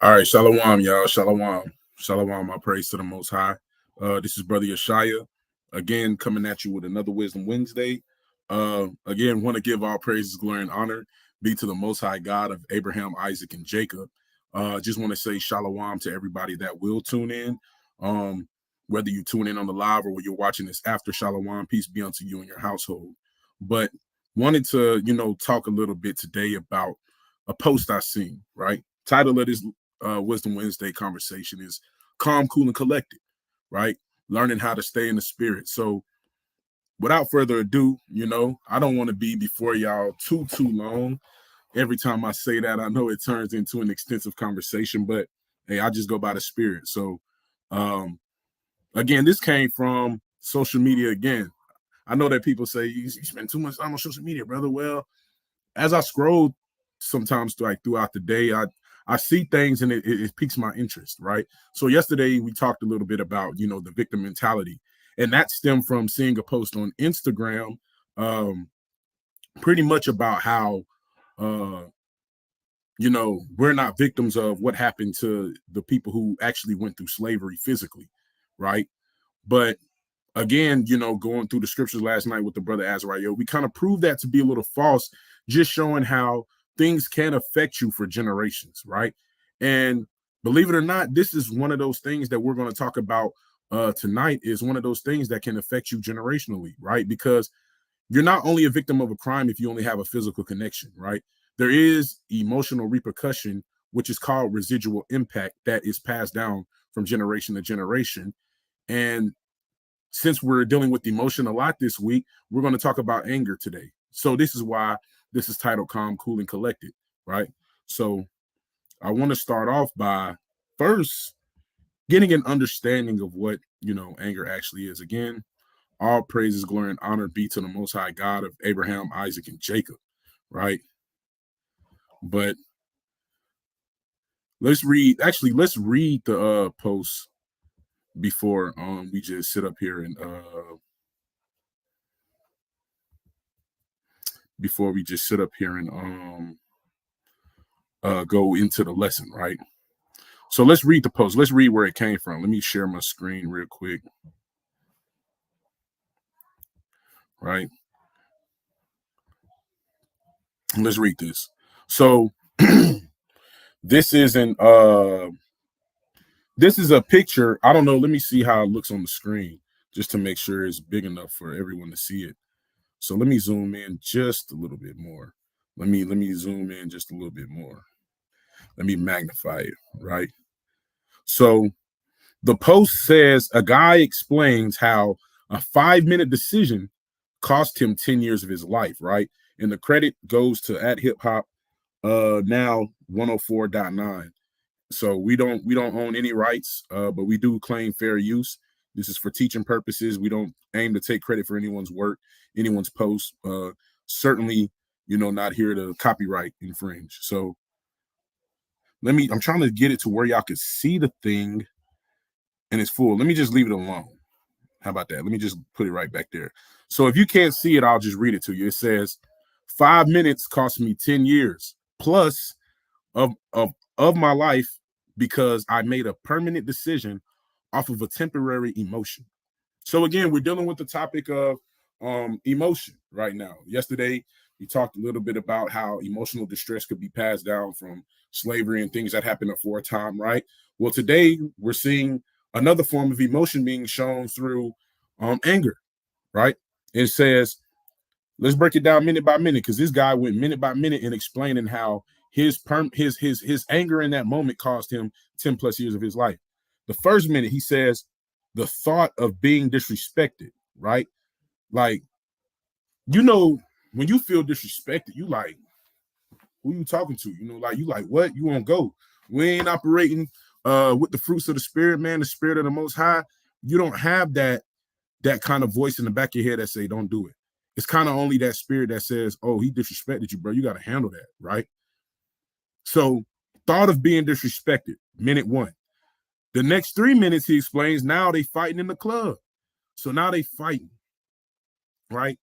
All right, shalom, y'all. Shalom. Shalom, my praise to the Most High. This is Brother Yeshaya, again, coming at you with another Wisdom Wednesday. Again, want to give all praises, glory, and honor be to the Most High God of Abraham, Isaac, and Jacob. Just want to say shalom to everybody that will tune in. Whether you tune in on the live or you're watching this after, shalom, peace be unto you and your household. But wanted to, talk a little bit today about a post I seen, right? Title of this Wisdom Wednesday conversation is calm, cool, and collected, right? Learning how to stay in the spirit. So without further ado, I don't want to be before y'all too long. Every time I say that, I know it turns into an extensive conversation, but hey, I just go by the spirit. So again, this came from social media again. I know that people say you spend too much time on social media, brother. Well, as I scroll sometimes throughout the day, I see things and it piques my interest, right? So yesterday we talked a little bit about the victim mentality, and that stemmed from seeing a post on Instagram, pretty much about how we're not victims of what happened to the people who actually went through slavery physically, right? But again, going through the scriptures last night with the brother Azariah, we kind of proved that to be a little false, just showing how things can affect you for generations, right? And believe it or not, this is one of those things that we're going to talk about tonight, is one of those things that can affect you generationally, right? Because you're not only a victim of a crime if you only have a physical connection, right? There is emotional repercussion, which is called residual impact, that is passed down from generation to generation. And since we're dealing with emotion a lot this week, we're going to talk about anger today. So this is why this is titled Calm, Cool, and Collected, right? So I want to start off by first getting an understanding of what, anger actually is. Again, all praises, glory, and honor be to the Most High God of Abraham, Isaac, and Jacob, right? But let's read the post before we just sit up here and go into the lesson, right? So let's read the post. Let's read where it came from. Let me share my screen real quick. Right. Let's read this. So this is a picture. I don't know. Let me see how it looks on the screen just to make sure it's big enough for everyone to see it. So let me zoom in just a little bit more. Let me zoom in just a little bit more. Let me magnify it, right? So the post says a guy explains how a 5-minute decision cost him 10 years of his life, right? And the credit goes to at hip hop now 104.9. So we don't own any rights, but we do claim fair use. This is for teaching purposes. We don't aim to take credit for anyone's work, anyone's post. Certainly, not here to copyright infringe. So I'm trying to get it to where y'all can see the thing and it's full. Let me just leave it alone. How about that? Let me just put it right back there. So if you can't see it, I'll just read it to you. It says 5 minutes cost me 10 years plus of my life because I made a permanent decision off of a temporary emotion. So again, we're dealing with the topic of emotion right now. Yesterday, we talked a little bit about how emotional distress could be passed down from slavery and things that happened before time, right? Well, today we're seeing another form of emotion being shown through anger, right? It says, let's break it down minute by minute, because this guy went minute by minute in explaining how his anger in that moment cost him 10 plus years of his life. The first minute, he says, the thought of being disrespected, right? Like, when you feel disrespected, you like, who you talking to? You like, what? You won't go. We ain't operating with the fruits of the spirit, man, the spirit of the Most High. You don't have that kind of voice in the back of your head that say, don't do it. It's kind of only that spirit that says, oh, he disrespected you, bro. You got to handle that, right? So thought of being disrespected, minute 1. The next 3 minutes, he explains, now they fighting in the club. So now they fighting, right?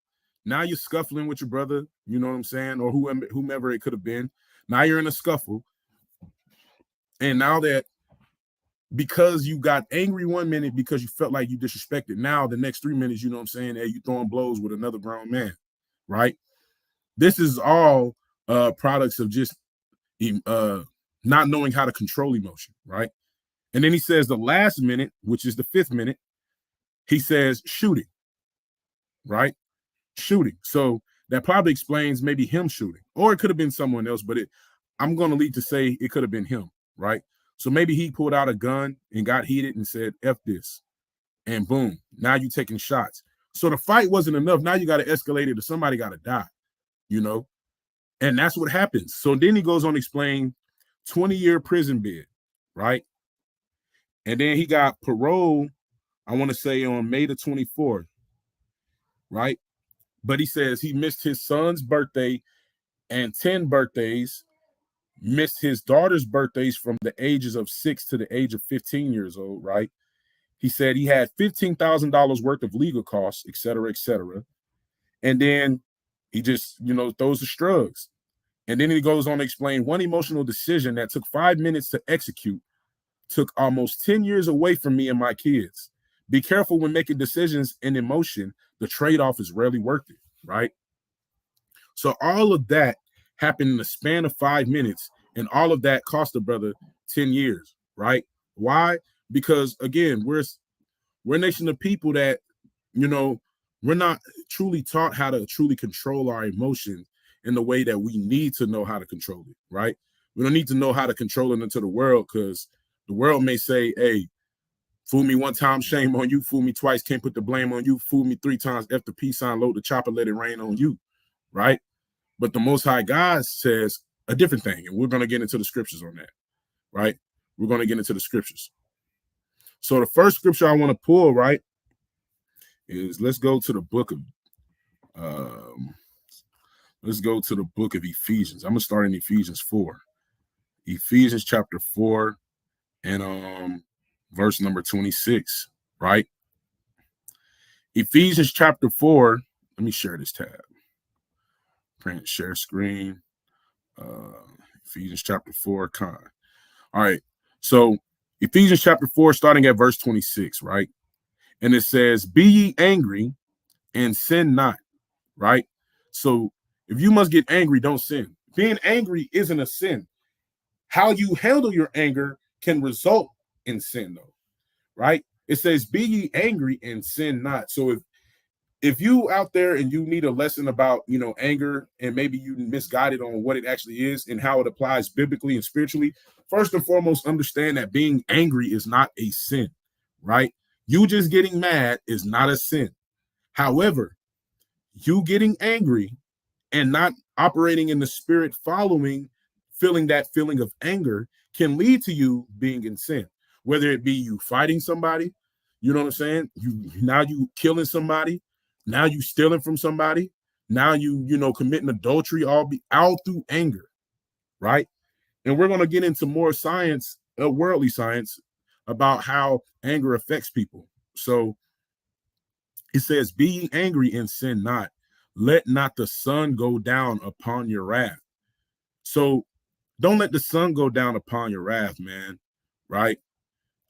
Now you're scuffling with your brother, you know what I'm saying? Or whomever it could have been. Now you're in a scuffle. And now that because you got angry 1 minute because you felt like you disrespected, now the next 3 minutes, you know what I'm saying, hey, you throwing blows with another grown man, right? This is all products of just not knowing how to control emotion, right? And then he says the last minute, which is the 5th minute, he says shooting, right? Shooting. So that probably explains maybe him shooting, or it could have been someone else, but I'm going to lead to say it could have been him, right? So maybe he pulled out a gun and got heated and said, F this. And boom, now you taking shots. So the fight wasn't enough. Now you got to escalate it to somebody got to die, you know? And that's what happens. So then he goes on to explain 20-year prison bid, right? And then he got parole, I want to say on May the 24th, right? But he says he missed his son's birthday and 10 birthdays, missed his daughter's birthdays from the ages of 6 to the age of 15 years old, right? He said he had $15,000 worth of legal costs, et cetera, et cetera. And then he just, throws the shrugs. And then he goes on to explain one emotional decision that took 5 minutes to execute took almost 10 years away from me and my kids. Be careful when making decisions in emotion. The trade-off is rarely worth it, right? So all of that happened in the span of 5 minutes, and all of that cost the brother 10 years, right? Why? Because, again, we're a nation of people that, we're not truly taught how to truly control our emotions in the way that we need to know how to control it, right? We don't need to know how to control it into the world, because the world may say, hey, fool me 1 time, shame on you. Fool me twice, can't put the blame on you. Fool me 3 times, F the peace sign, load the chopper, let it rain on you, right? But the Most High God says a different thing, and we're going to get into the scriptures on that, right? We're going to get into the scriptures. So the first scripture I want to pull, right, is let's go to the book of Ephesians. I'm going to start in Ephesians 4. Ephesians chapter 4 and verse number 26, right? Ephesians chapter 4. Let me share this tab. Print, share screen. Ephesians chapter 4. All right. So Ephesians chapter 4, starting at verse 26, right? And it says, be ye angry and sin not, right? So if you must get angry, don't sin. Being angry isn't a sin. How you handle your anger can result in sin, though, right? It says, be ye angry and sin not. So if you out there and you need a lesson about, anger, and maybe you misguided on what it actually is and how it applies biblically and spiritually, first and foremost, understand that being angry is not a sin, right? You just getting mad is not a sin. However, you getting angry and not operating in the spirit feeling that feeling of anger can lead to you being in sin, whether it be you fighting somebody, you know what I'm saying? Now you killing somebody, now you stealing from somebody, now you committing adultery, all through anger, right? And we're going to get into more science, worldly science, about how anger affects people. So it says, be ye angry and sin not. Let not the sun go down upon your wrath. So don't let the sun go down upon your wrath, man, right?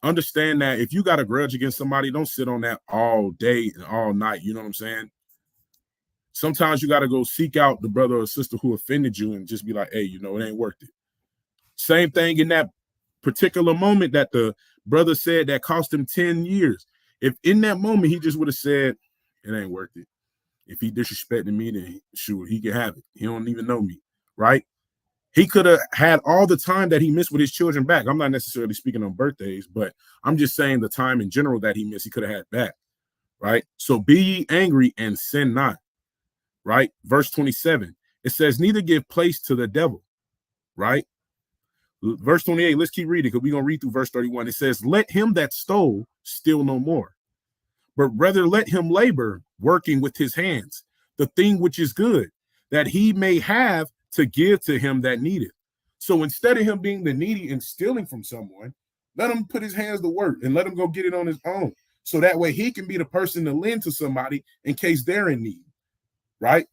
Understand that if you got a grudge against somebody, don't sit on that all day and all night. You know what I'm saying? Sometimes you got to go seek out the brother or sister who offended you and just be like, hey, it ain't worth it. Same thing in that particular moment that the brother said that cost him 10 years. If in that moment he just would have said, it ain't worth it. If he disrespected me, then sure, he can have it. He don't even know me, right? He could have had all the time that he missed with his children back. I'm not necessarily speaking on birthdays, but I'm just saying the time in general that he missed, he could have had back, right? So be ye angry and sin not, right? Verse 27, it says, neither give place to the devil, right? Verse 28, let's keep reading because we're going to read through verse 31. It says, let him that stole steal no more, but rather let him labor, working with his hands, the thing which is good, that he may have to give to him that needeth. So instead of him being the needy and stealing from someone, let him put his hands to work and let him go get it on his own. So that way he can be the person to lend to somebody in case they're in need, right?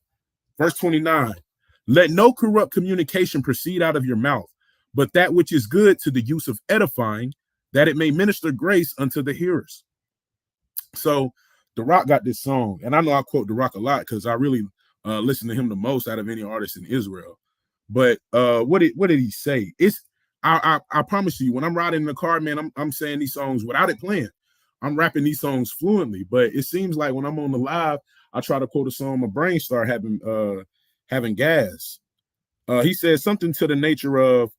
Verse 29, let no corrupt communication proceed out of your mouth, but that which is good to the use of edifying, that it may minister grace unto the hearers. So The Rock got this song, and I know I quote The Rock a lot because I really listen to him the most out of any artist in Israel. But what did he say? I promise you, when I'm riding in the car, man, I'm saying these songs without it playing. I'm rapping these songs fluently, but it seems like when I'm on the live, I try to quote a song, my brain start having gas. He says something to the nature of,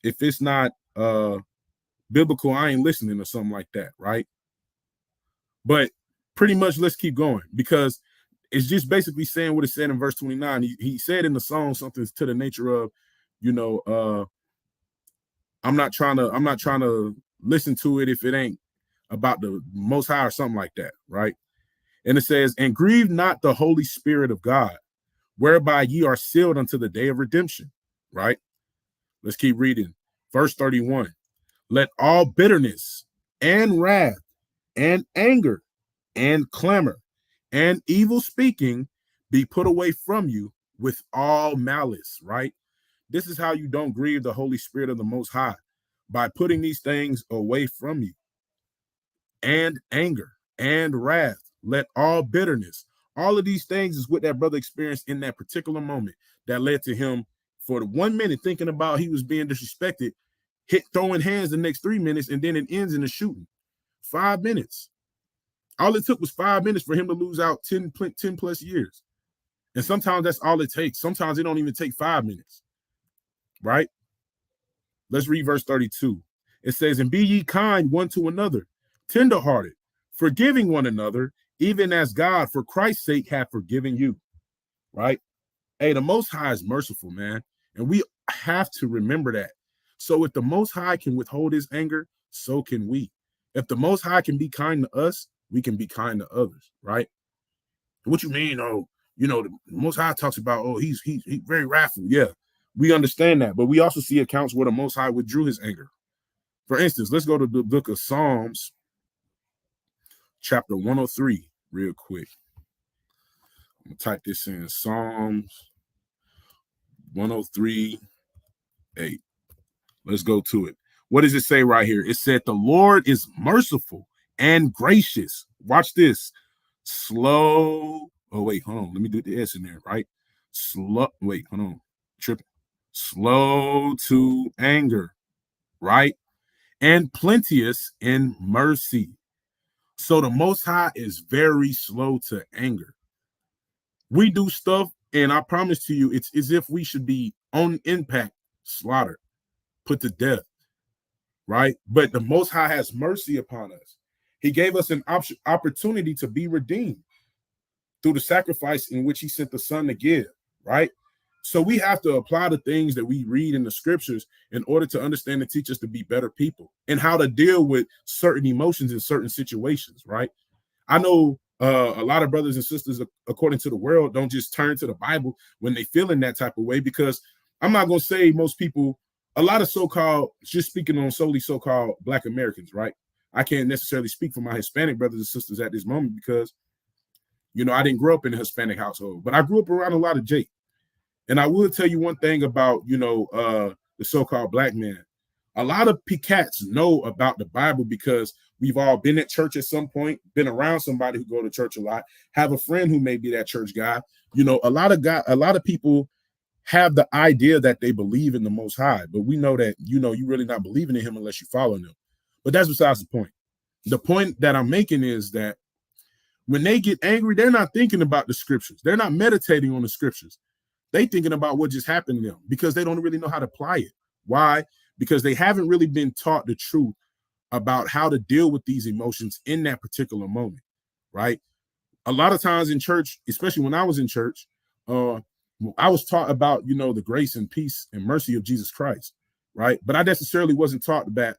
if it's not biblical, I ain't listening, or something like that, right? But pretty much, let's keep going, because it's just basically saying what it said in verse 29. He said in the song something to the nature of, I'm not trying to listen to it if it ain't about the Most High or something like that, right? And it says, and grieve not the Holy Spirit of God, whereby ye are sealed unto the day of redemption, right? Let's keep reading. Verse 31. Let all bitterness and wrath and anger and clamor and evil speaking be put away from you with all malice, right? This is how you don't grieve the Holy Spirit of the Most High, by putting these things away from you. And anger and wrath, let all bitterness, all of these things is what that brother experienced in that particular moment that led to him, for the 1 minute, thinking about he was being disrespected, throwing hands the next 3 minutes, and then it ends in a shooting. 5 minutes. All it took was 5 minutes for him to lose out 10 plus years. And sometimes that's all it takes. Sometimes it don't even take 5 minutes, right? Let's read verse 32. It says, and be ye kind one to another, tenderhearted, forgiving one another, even as God for Christ's sake hath forgiven you, right? Hey, the Most High is merciful, man. And we have to remember that. So if the Most High can withhold his anger, so can we. If the Most High can be kind to us, we can be kind to others, right? What you mean? Oh, the Most High talks about, oh, he's very wrathful. Yeah, we understand that. But we also see accounts where the Most High withdrew his anger. For instance, let's go to the book of Psalms, chapter 103, real quick. I'm going to type this in. Psalms 103:8. Let's go to it. What does it say right here? It said, the Lord is merciful and gracious. Watch this. Slow. Oh, wait, hold on. Let me do the S in there, right? Wait, hold on. Tripping. Slow to anger, right? And plenteous in mercy. So the Most High is very slow to anger. We do stuff, and I promise to you, it's as if we should be on impact, slaughtered, put to death, right? But the Most High has mercy upon us. He gave us an opportunity to be redeemed through the sacrifice in which he sent the Son to give, right? So we have to apply the things that we read in the scriptures in order to understand and teach us to be better people and how to deal with certain emotions in certain situations, right? I know a lot of brothers and sisters, according to the world, don't just turn to the Bible when they feel in that type of way, because I'm not going to say most people, a lot of so-called, just speaking on solely so-called Black Americans, right? I can't necessarily speak for my Hispanic brothers and sisters at this moment because, I didn't grow up in a Hispanic household, but I grew up around a lot of Jake. And I will tell you one thing about, the so-called Black man. A lot of cats know about the Bible because we've all been at church at some point, been around somebody who go to church a lot, have a friend who may be that church guy. A lot of people have the idea that they believe in the Most High, but we know that, you're really not believing in him unless you follow him. But that's besides the point. The point that I'm making is that when they get angry, they're not thinking about the scriptures. They're not meditating on the scriptures. They thinking about what just happened to them because they don't really know how to apply it. Why? Because they haven't really been taught the truth about how to deal with these emotions in that particular moment, right? A lot of times in church, especially when I was in church, I was taught about, the grace and peace and mercy of Jesus Christ, right? But I necessarily wasn't taught that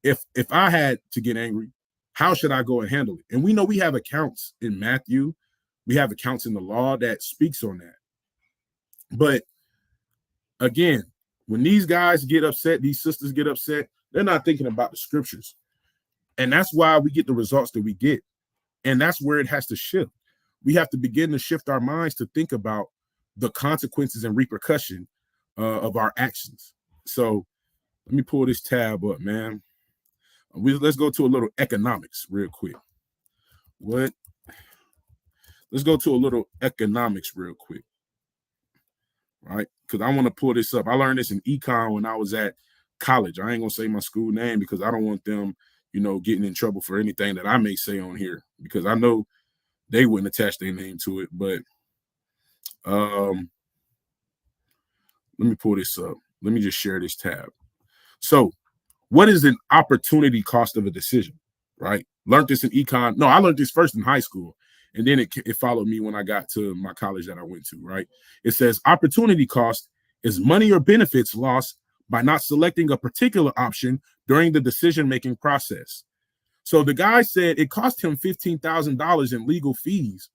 if I had to get angry, how should I go and handle it? And we know we have accounts in Matthew, we have accounts in the law that speaks on that. But again, when these guys get upset, these sisters get upset, they're not thinking about the scriptures. And that's why we get the results that we get. And that's where it has to shift. We have to begin to shift our minds to think about the consequences and repercussion of our actions. So let me pull this tab up, man. Let's go to a little economics real quick. What? Let's go to a little economics real quick, right? Because I want to pull this up. I learned this in econ when I was at college. I ain't gonna say my school name because I don't want them, getting in trouble for anything that I may say on here because I know they wouldn't attach their name to it. But let me pull this up. Let me just share this tab. So, what is an opportunity cost of a decision? Right? Learned this in econ. No, I learned this first in high school, and then it followed me when I got to my college that I went to. Right? It says opportunity cost is money or benefits lost by not selecting a particular option during the decision-making process. So the guy said it cost him $15,000 in legal fees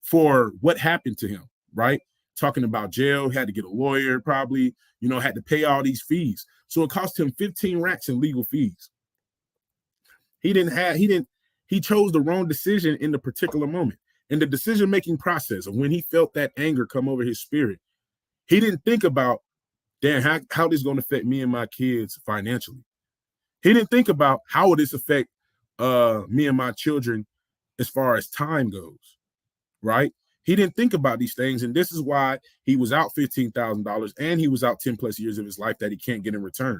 for what happened to him, right? Talking about jail, had to get a lawyer, probably, had to pay all these fees. So it cost him 15 racks in legal fees. He chose the wrong decision in the particular moment. In the decision-making process of when he felt that anger come over his spirit, he didn't think about, damn, how this is going to affect me and my kids financially. He didn't think about how will this affect me and my children as far as time goes, right? He didn't think about these things, and this is why he was out $15,000 and he was out 10 plus years of his life that he can't get in return.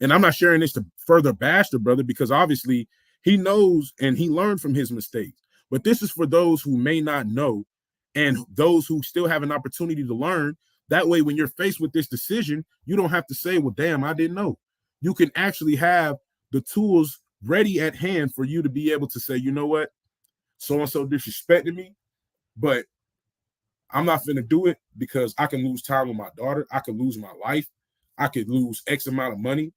And I'm not sharing this to further bash the brother because obviously he knows and he learned from his mistakes. But this is for those who may not know and those who still have an opportunity to learn. That way, when you're faced with this decision, you don't have to say, well, damn, I didn't know. You can actually have the tools ready at hand for you to be able to say, you know what, so-and-so disrespected me, but I'm not going to do it because I can lose time with my daughter. I could lose my life. I could lose X amount of money.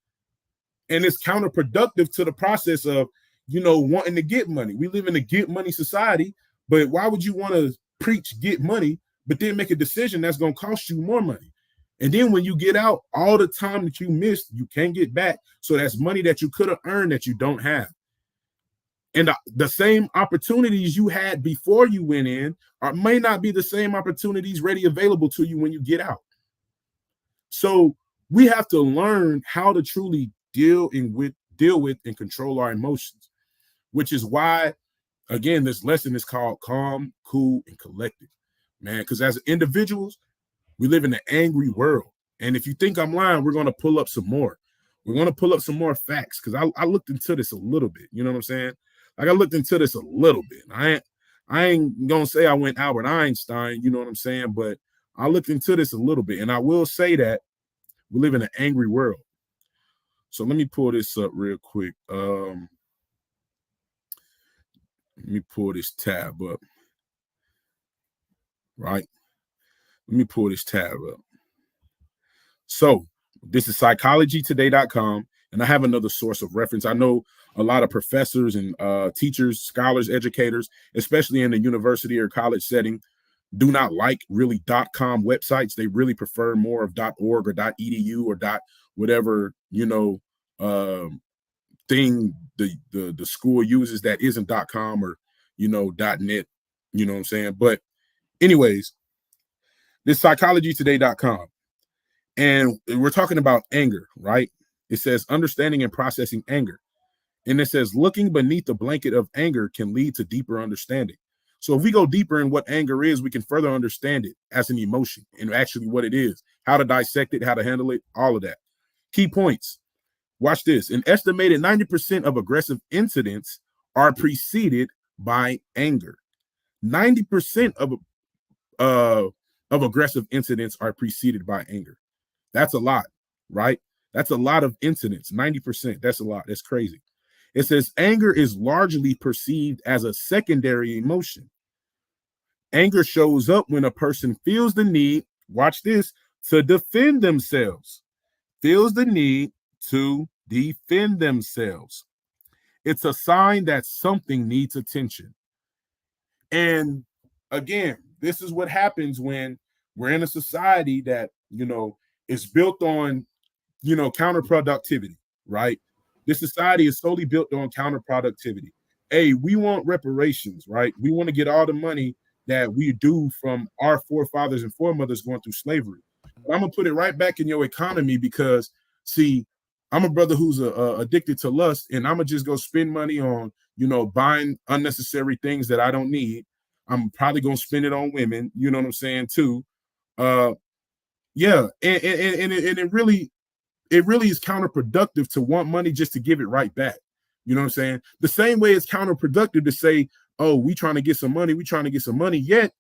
And it's counterproductive to the process of, wanting to get money. We live in a get money society, but why would you want to preach get money, but then make a decision that's going to cost you more money? And then when you get out, all the time that you missed, you can't get back. So that's money that you could have earned that you don't have. And the same opportunities you had before you went in may not be the same opportunities ready available to you when you get out. So we have to learn how to truly deal with and control our emotions, which is why, again, this lesson is called calm, cool, and collected, man. Because as individuals, we live in an angry world. And if you think I'm lying, we're going to pull up some more. We're going to pull up some more facts because I looked into this a little bit. You know what I'm saying? Like I looked into this a little bit. I ain't going to say I went Albert Einstein, you know what I'm saying? But I looked into this a little bit. And I will say that we live in an angry world. So let me pull this up real quick. Let me pull this tab up. Right? Let me pull this tab up. So this is psychologytoday.com, and I have another source of reference. I know a lot of professors and teachers, scholars, educators, especially in the university or college setting, do not like really .com websites. They really prefer more of .org or .edu or whatever, thing the school uses that isn't .com or, .net, you know what I'm saying? But anyways, this psychologytoday.com. And we're talking about anger, right? It says understanding and processing anger. And it says looking beneath the blanket of anger can lead to deeper understanding. So if we go deeper in what anger is, we can further understand it as an emotion and actually what it is, how to dissect it, how to handle it, all of that. Key points. Watch this. An estimated 90% of aggressive incidents are preceded by anger. 90% of aggressive incidents are preceded by anger. That's a lot, right? That's a lot of incidents. 90%. That's a lot. That's crazy. It says anger is largely perceived as a secondary emotion. Anger shows up when a person feels the need, watch this, to defend themselves. Feels the need to defend themselves. It's a sign that something needs attention. And again, this is what happens when we're in a society that, is built on, counterproductivity, right? This society is solely built on counterproductivity. Hey, we want reparations, right? We want to get all the money that we do from our forefathers and foremothers going through slavery. But I'm gonna put it right back in your economy because see, I'm a brother who's addicted to lust, and I'm gonna just go spend money on buying unnecessary things that I don't need. I'm probably gonna spend it on women. You know what I'm saying too. Uh, yeah, and it really is counterproductive to want money just to give it right back. You know what I'm saying? The same way it's counterproductive to say, "Oh, we trying to get some money. We trying to get some money." Yet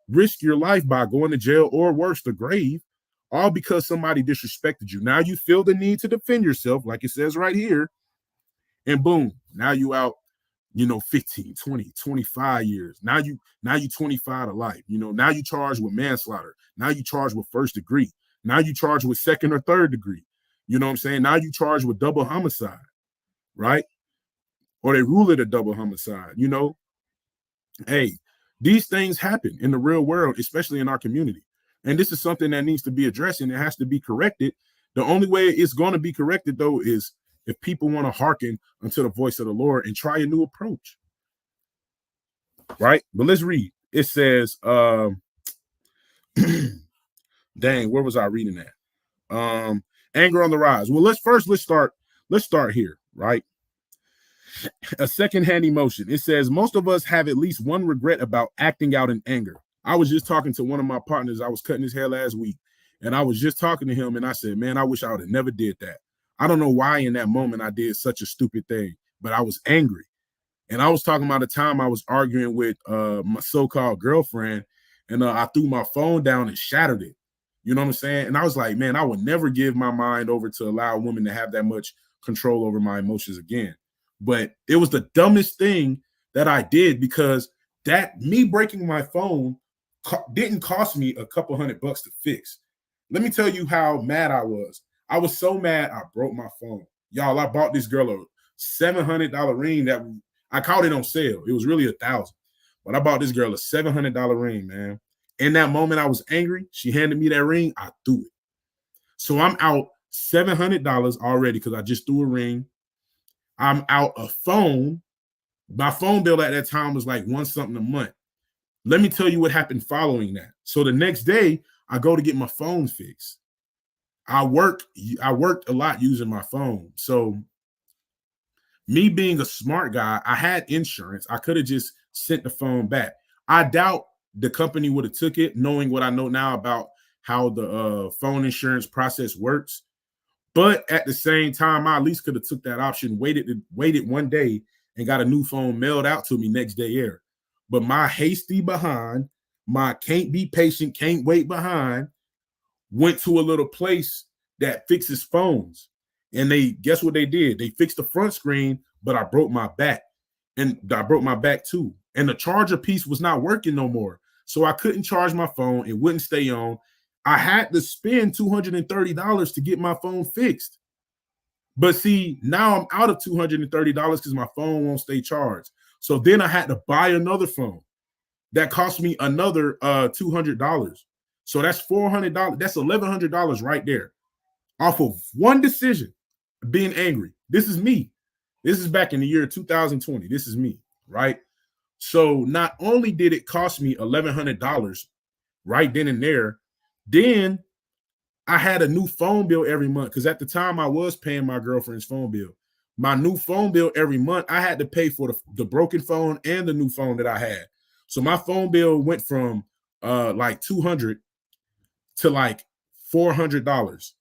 risk your life by going to jail or worse, the grave, all because somebody disrespected you. Now you feel the need to defend yourself, like it says right here, and boom, now you out, 15, 20, 25 years. Now you 25 to life. Now you charged with manslaughter. Now you charged with first degree. Now you charged with second or third degree. You know what I'm saying? Now you charged with double homicide, right? Or they rule it a double homicide. Hey, these things happen in the real world, especially in our community. And this is something that needs to be addressed and it has to be corrected. The only way it's going to be corrected, though, is if people want to hearken unto the voice of the Lord and try a new approach. Right? But let's read. It says, dang, where was I reading that? Anger on the rise. Well, let's start here, right? A secondhand emotion. It says most of us have at least one regret about acting out in anger. I was just talking to one of my partners. I was cutting his hair last week, and I was just talking to him, and I said, "Man, I wish I would have never did that." I don't know why in that moment I did such a stupid thing, but I was angry, and I was talking about the time I was arguing with my so-called girlfriend, and I threw my phone down and shattered it. You know what I'm saying? And I was like, "Man, I would never give my mind over to allow a woman to have that much control over my emotions again." But it was the dumbest thing that I did because that me breaking my phone didn't cost me a couple $100 to fix. Let me tell you how mad I was. I was so mad I broke my phone. Y'all, I bought this girl a $700 ring that I caught it on sale. It was really $1,000, but I bought this girl a $700 ring, man. In that moment, I was angry. She handed me that ring. I threw it. So I'm out $700 already because I just threw a ring. I'm out a phone. My phone bill at that time was like one something a month. Let me tell you what happened following that. So the next day, I go to get my phone fixed. I worked a lot using my phone. So me being a smart guy, I had insurance. I could have just sent the phone back. I doubt the company would have took it, knowing what I know now about how the phone insurance process works. But at the same time, I at least could have took that option, waited one day, and got a new phone mailed out to me next day air. But my hasty behind, my can't be patient, can't wait behind, went to a little place that fixes phones. And they guess what they did? They fixed the front screen, but I broke my back. And I broke my back too. And the charger piece was not working no more. So I couldn't charge my phone. It wouldn't stay on. I had to spend $230 to get my phone fixed. But see, now I'm out of $230 because my phone won't stay charged. So then I had to buy another phone. That cost me another $200. So that's $400. That's $1,100 right there off of one decision, being angry. This is me. This is back in the year 2020. This is me, right? So not only did it cost me $1,100 right then and there, then I had a new phone bill every month because at the time I was paying my girlfriend's phone bill. My new phone bill every month, I had to pay for the broken phone and the new phone that I had. So my phone bill went from like $200 to like $400,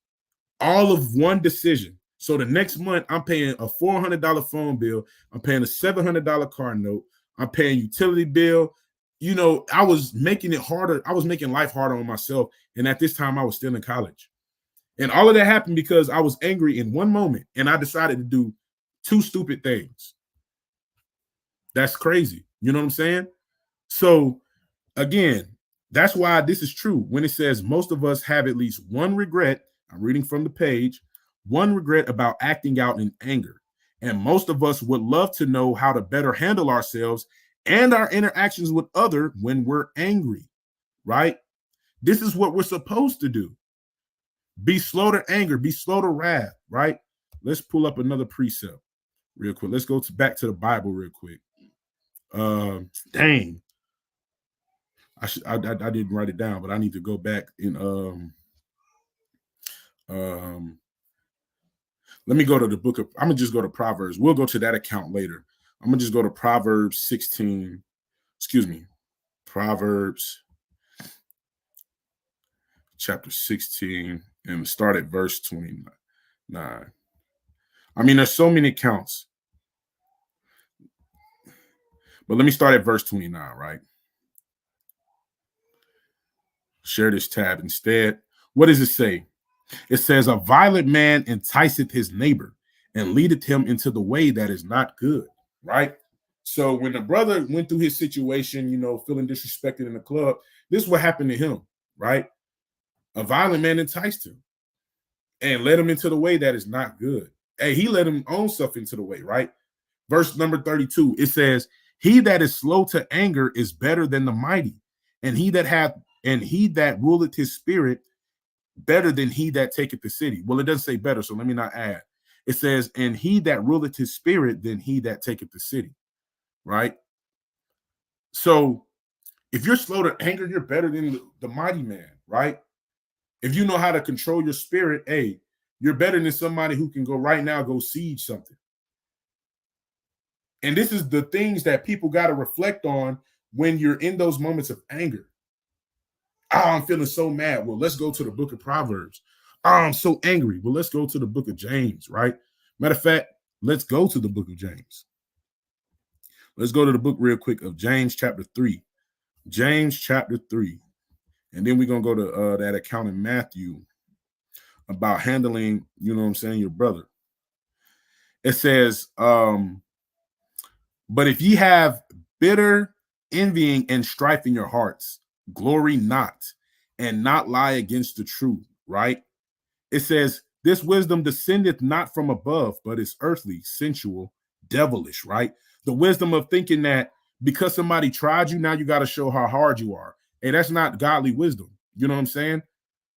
all of one decision. So the next month, I'm paying a $400 phone bill. I'm paying a $700 car note. I'm paying utility bill. I was making it harder. I was making life harder on myself. And at this time, I was still in college. And all of that happened because I was angry in one moment and I decided to do two stupid things. That's crazy. You know what I'm saying? So again, that's why this is true. When it says most of us have at least one regret, I'm reading from the page, one regret about acting out in anger. And most of us would love to know how to better handle ourselves and our interactions with others when we're angry, right? This is what we're supposed to do. Be slow to anger, be slow to wrath, right? Let's pull up another precept real quick. Let's go back to the Bible real quick. Dang. I didn't write it down, but I need to go back and Let me go to the book of, I'm gonna just go to Proverbs. We'll go to that account later. I'm gonna just go to Proverbs 16, excuse me, Proverbs chapter 16 and start at verse 29. I mean, there's so many accounts, but let me start at verse 29, right? Share this tab instead. What does it say? It says, a violent man enticeth his neighbor and leadeth him into the way that is not good, right? So when the brother went through his situation, feeling disrespected in the club, this is what happened to him, right? A violent man enticed him and led him into the way that is not good. Hey, he led him own self into the way, right? Verse number 32, it says, he that is slow to anger is better than the mighty, and he that ruleth his spirit better than he that taketh the city. Well, it doesn't say better, so let me not add. It says, and he that ruleth his spirit than he that taketh the city, right? So if you're slow to anger, you're better than the mighty man, right? If you know how to control your spirit, hey, you're better than somebody who can go right now, go siege something. And this is the things that people got to reflect on when you're in those moments of anger. Oh, I'm feeling so mad. Well, let's go to the book of Proverbs. Oh, I'm so angry. Well, let's go to the book of James, right? Matter of fact, let's go to the book of James. Let's go to the book real quick of James chapter 3. James chapter 3. And then we're going to go to that account in Matthew about handling, your brother. It says, but if ye have bitter envying and strife in your hearts, glory not, and not lie against the truth, right? It says, this wisdom descendeth not from above, but is earthly, sensual, devilish, right? The wisdom of thinking that because somebody tried you, now you got to show how hard you are. Hey, that's not godly wisdom. You know what I'm saying?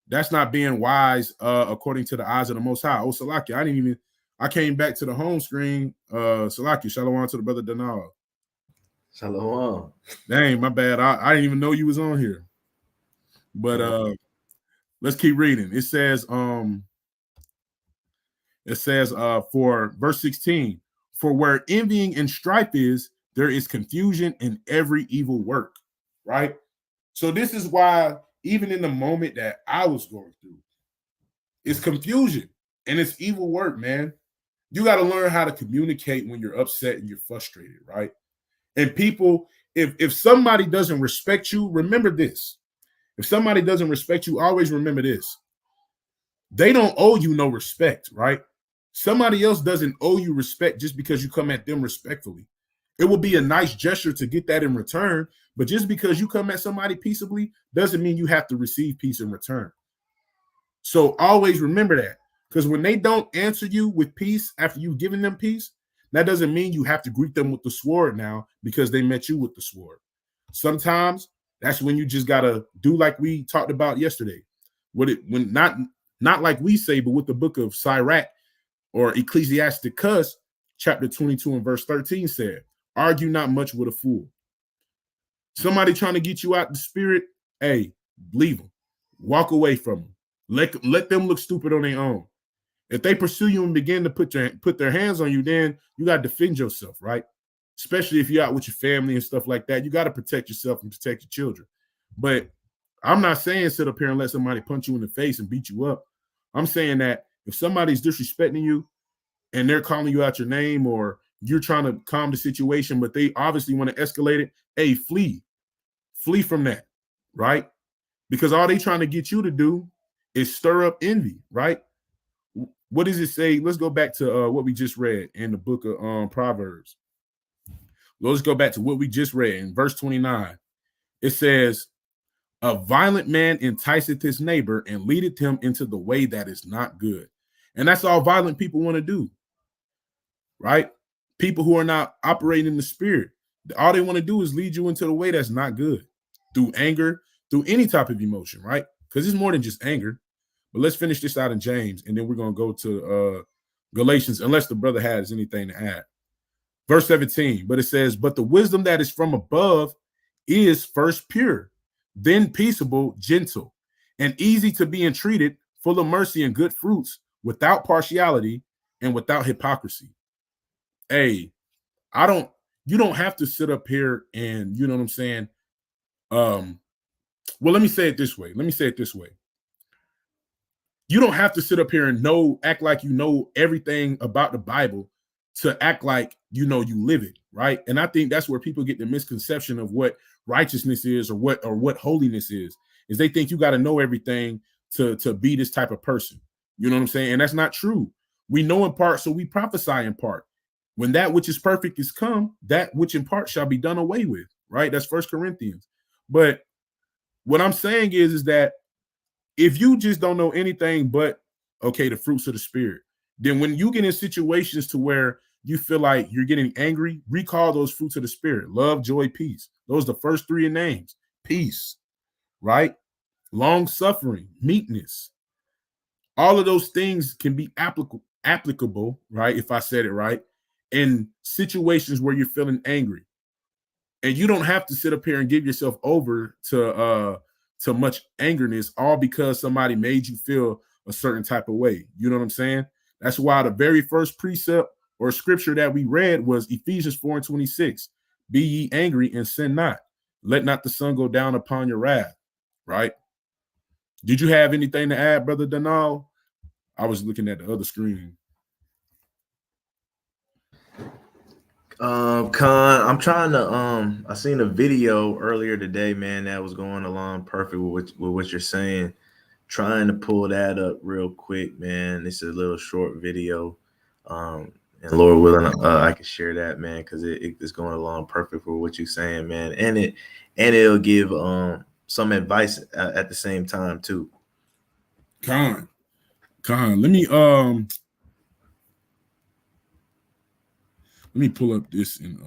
That's not being wise according to the eyes of the Most High. Oh, Salaki, I came back to the home screen. Salaki, shalom to the brother Danal. Shalom. Dang, my bad. I didn't even know you was on here. But let's keep reading. It says, for verse 16, for where envying and strife is, there is confusion in every evil work, right? So this is why, even in the moment that I was going through, it's confusion and it's evil work, man. You got to learn how to communicate when you're upset and you're frustrated, right? And people, if somebody doesn't respect you, remember this. If somebody doesn't respect you, always remember this. They don't owe you no respect, right? Somebody else doesn't owe you respect just because you come at them respectfully. It will be a nice gesture to get that in return, but just because you come at somebody peaceably doesn't mean you have to receive peace in return. So always remember that, because when they don't answer you with peace after you've given them peace, that doesn't mean you have to greet them with the sword now because they met you with the sword. Sometimes that's when you just gotta do like we talked about yesterday. When not like we say, but with the book of Sirach or Ecclesiasticus, chapter 22 and verse 13 said, argue not much with a fool. Somebody trying to get you out the spirit, hey, leave them. Walk away from them. Let them look stupid on their own. If they pursue you and begin to put their hands on you, then you got to defend yourself, right? Especially if you're out with your family and stuff like that. You got to protect yourself and protect your children. But I'm not saying sit up here and let somebody punch you in the face and beat you up. I'm saying that if somebody's disrespecting you and they're calling you out your name, or you're trying to calm the situation, but they obviously want to escalate it, hey, flee from that, right? Because all they trying to get you to do is stir up envy, right? What does it say? Let's go back to what we just read in the book of Proverbs. Let's go back to what we just read in verse 29. It says, a violent man enticeth his neighbor and leadeth him into the way that is not good. And that's all violent people want to do, right? People who are not operating in the spirit. All they want to do is lead you into the way that's not good, through anger, through any type of emotion, right? Because it's more than just anger. But let's finish this out in James, and then we're going to go to Galatians, unless the brother has anything to add. Verse 17, but it says, but the wisdom that is from above is first pure, then peaceable, gentle, and easy to be entreated, full of mercy and good fruits, without partiality and without hypocrisy. Hey, you don't have to sit up here and, you know what I'm saying? Well, let me say it this way. You don't have to sit up here and act like you know everything about the Bible to act like you know you live it, right? And I think that's where people get the misconception of what righteousness is or what holiness is they think you got to know everything to be this type of person. You know what I'm saying? And that's not true. We know in part, so we prophesy in part. When that which is perfect is come, that which in part shall be done away with, right? That's 1 Corinthians. But what I'm saying is that if you just don't know anything but, okay, the fruits of the Spirit, then when you get in situations to where you feel like you're getting angry, recall those fruits of the Spirit: love, joy, peace. Those are the first three in names. Peace, right? Long suffering, meekness. All of those things can be applicable, right? If I said it right, in situations where you're feeling angry. And you don't have to sit up here and give yourself over to much angerness, all because somebody made you feel a certain type of way. You know what I'm saying? That's why the very first precept or scripture that we read was Ephesians 4:26. Be ye angry and sin not. Let not the sun go down upon your wrath, right? Did you have anything to add, Brother Donald? I was looking at the other screen. Con, I'm trying to I seen a video earlier today, man, that was going along perfect with what you're saying. Trying to pull that up real quick, man. It's a little short video. And Lord willing, I can share that, man, because it's going along perfect for what you're saying, man. And it'll give some advice at the same time too. Con, let me pull up this and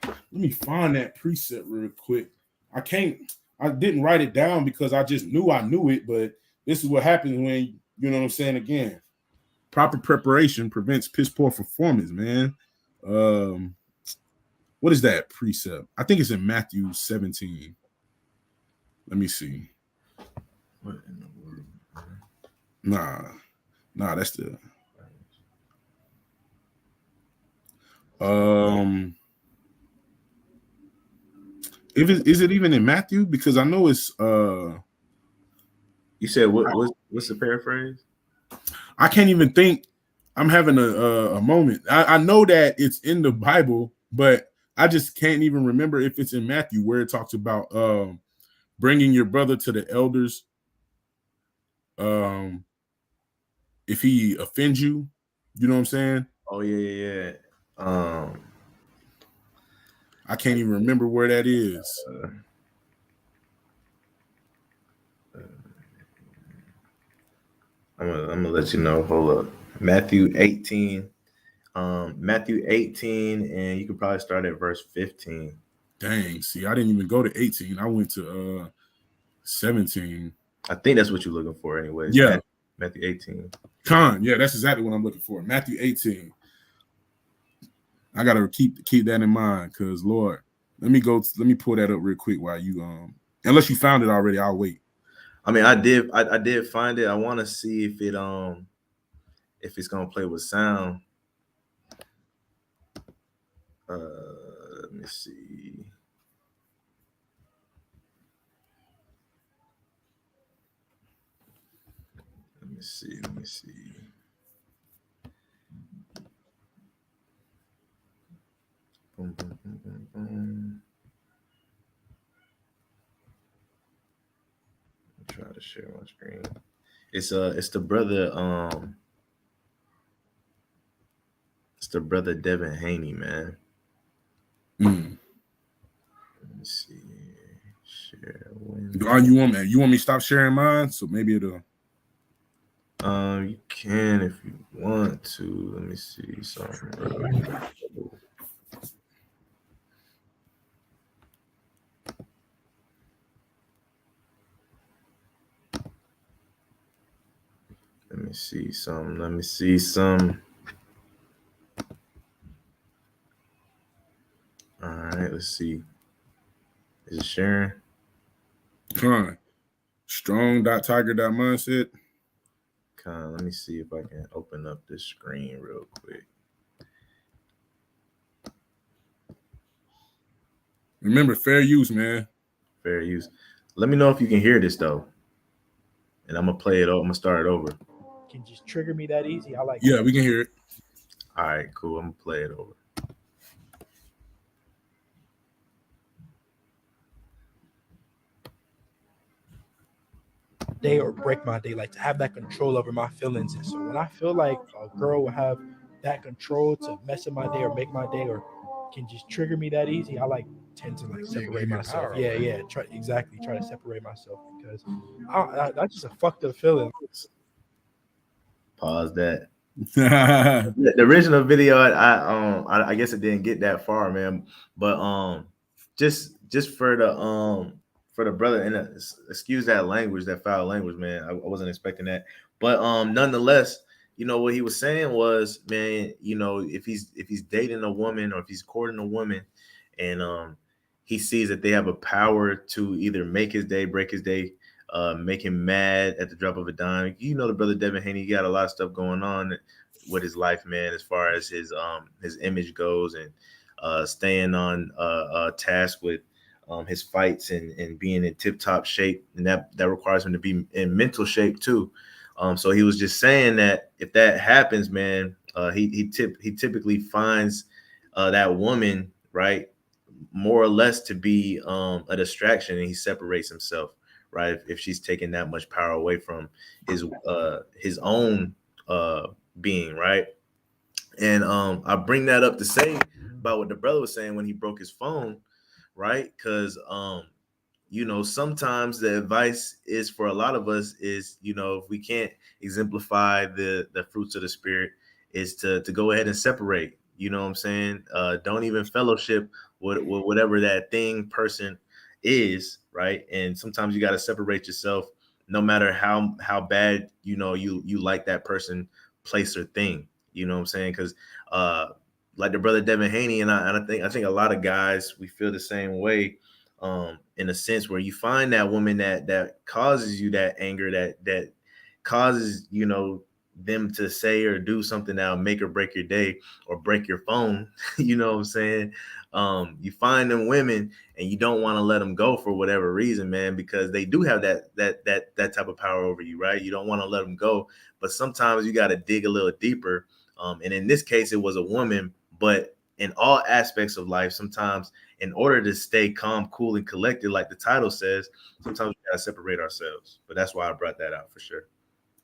let me find that precept real quick. I didn't write it down because I just knew I knew it, but this is what happens when, you know what I'm saying, again. Proper preparation prevents piss poor performance, man. What is that precept? I think it's in Matthew 17. Let me see. What in the world? Nah, that's the is it even in Matthew? Because I know it's You said what's the paraphrase? I can't even think. I'm having a moment. I know that it's in the Bible, but I just can't even remember if it's in Matthew where it talks about bringing your brother to the elders if he offends you. You know what I'm saying? Oh yeah. I can't even remember where that is. I'm gonna let you know. Hold up. Matthew 18. Matthew 18, and you could probably start at verse 15. Dang, see, I didn't even go to 18. I went to 17. I think that's what you're looking for anyways. Yeah. Matthew 18. Con, yeah, that's exactly what I'm looking for. Matthew 18. I gotta keep that in mind, because Lord, let me pull that up real quick while you unless you found it already, I'll wait. I mean, I did find it. I want to see if it's gonna play with sound. Let me see. Let me see. Boom, boom, boom, boom, boom. Try to share my screen. It's the brother it's the brother Devin Haney, man. Let me see. Share when. You want me to stop sharing mine? So maybe it'll. You can if you want to. Let me see something. Let me see some. All right, let's see. Is it sharing? Strong.tiger.mindset. Let me see if I can open up this screen real quick. Remember, fair use, man. Fair use. Let me know if you can hear this though, and I'm gonna play it. I'm gonna start it over. Can just trigger me that easy. I like. Yeah, we can hear it. All right, cool. I'm gonna play it over. Day or break my day, like to have that control over my feelings. And so when I feel like a girl will have that control to mess up my day or make my day or can just trigger me that easy, I like tend to like separate myself. Yeah. Try to separate myself because that's just a fucked up feeling. Pause that. The original video, I guess it didn't get that far, man. But just for the brother, and excuse that language, that foul language, man. I wasn't expecting that, but nonetheless, you know what he was saying was, man, you know, if he's dating a woman or if he's courting a woman, and he sees that they have a power to either make his day, break his day, make him mad at the drop of a dime. You know, the brother Devin Haney, he got a lot of stuff going on with his life, man, as far as his image goes, and staying on task with his fights and being in tip top shape, and that requires him to be in mental shape too. So he was just saying that if that happens, man, he typically finds that woman, right, more or less to be a distraction, and he separates himself, right, if she's taking that much power away from his own being, right. And I bring that up to say about what the brother was saying when he broke his phone, right, because you know, sometimes the advice is for a lot of us is, you know, if we can't exemplify the fruits of the spirit, is to go ahead and separate. You know what I'm saying? Don't even fellowship with whatever that thing, person is, right? And sometimes you got to separate yourself, no matter how bad, you know, you like that person, place, or thing. You know what I'm saying? Because like the brother Devin Haney, and I think a lot of guys, we feel the same way. In a sense where you find that woman that causes you that anger, that causes, you know, them to say or do something that'll make or break your day or break your phone. You know what I'm saying? You find them women and you don't want to let them go for whatever reason, man, because they do have that type of power over you, right? You don't want to let them go, but sometimes you got to dig a little deeper. And in this case, it was a woman, but in all aspects of life, sometimes in order to stay calm, cool, and collected, like the title says, sometimes we gotta separate ourselves. But that's why I brought that out for sure.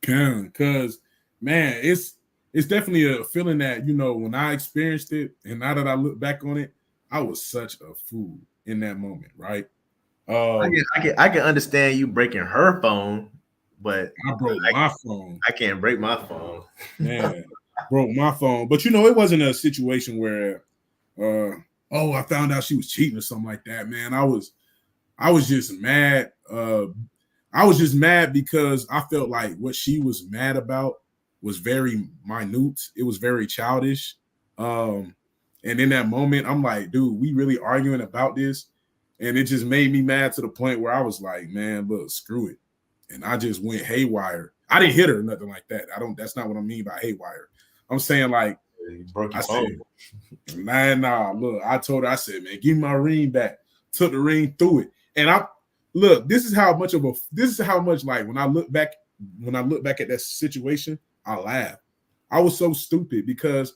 Because man, it's definitely a feeling that, you know, when I experienced it, and now that I look back on it, I was such a fool in that moment, right? I can understand you breaking her phone, but I broke my phone. I can't break my phone. Man, broke my phone. But you know, it wasn't a situation where oh, I found out she was cheating or something like that, man. I was just mad. I was just mad because I felt like what she was mad about was very minute. It was very childish. And in that moment, I'm like, dude, we really arguing about this? And it just made me mad to the point where I was like, man, look, screw it. And I just went haywire. I didn't hit her or nothing like that. That's not what I mean by haywire. I'm saying, like, You broke your phone. Nah, look, I told her, I said, man, give me my ring back. Took the ring, threw it. And this is how much like when I look back at that situation, I laugh. I was so stupid because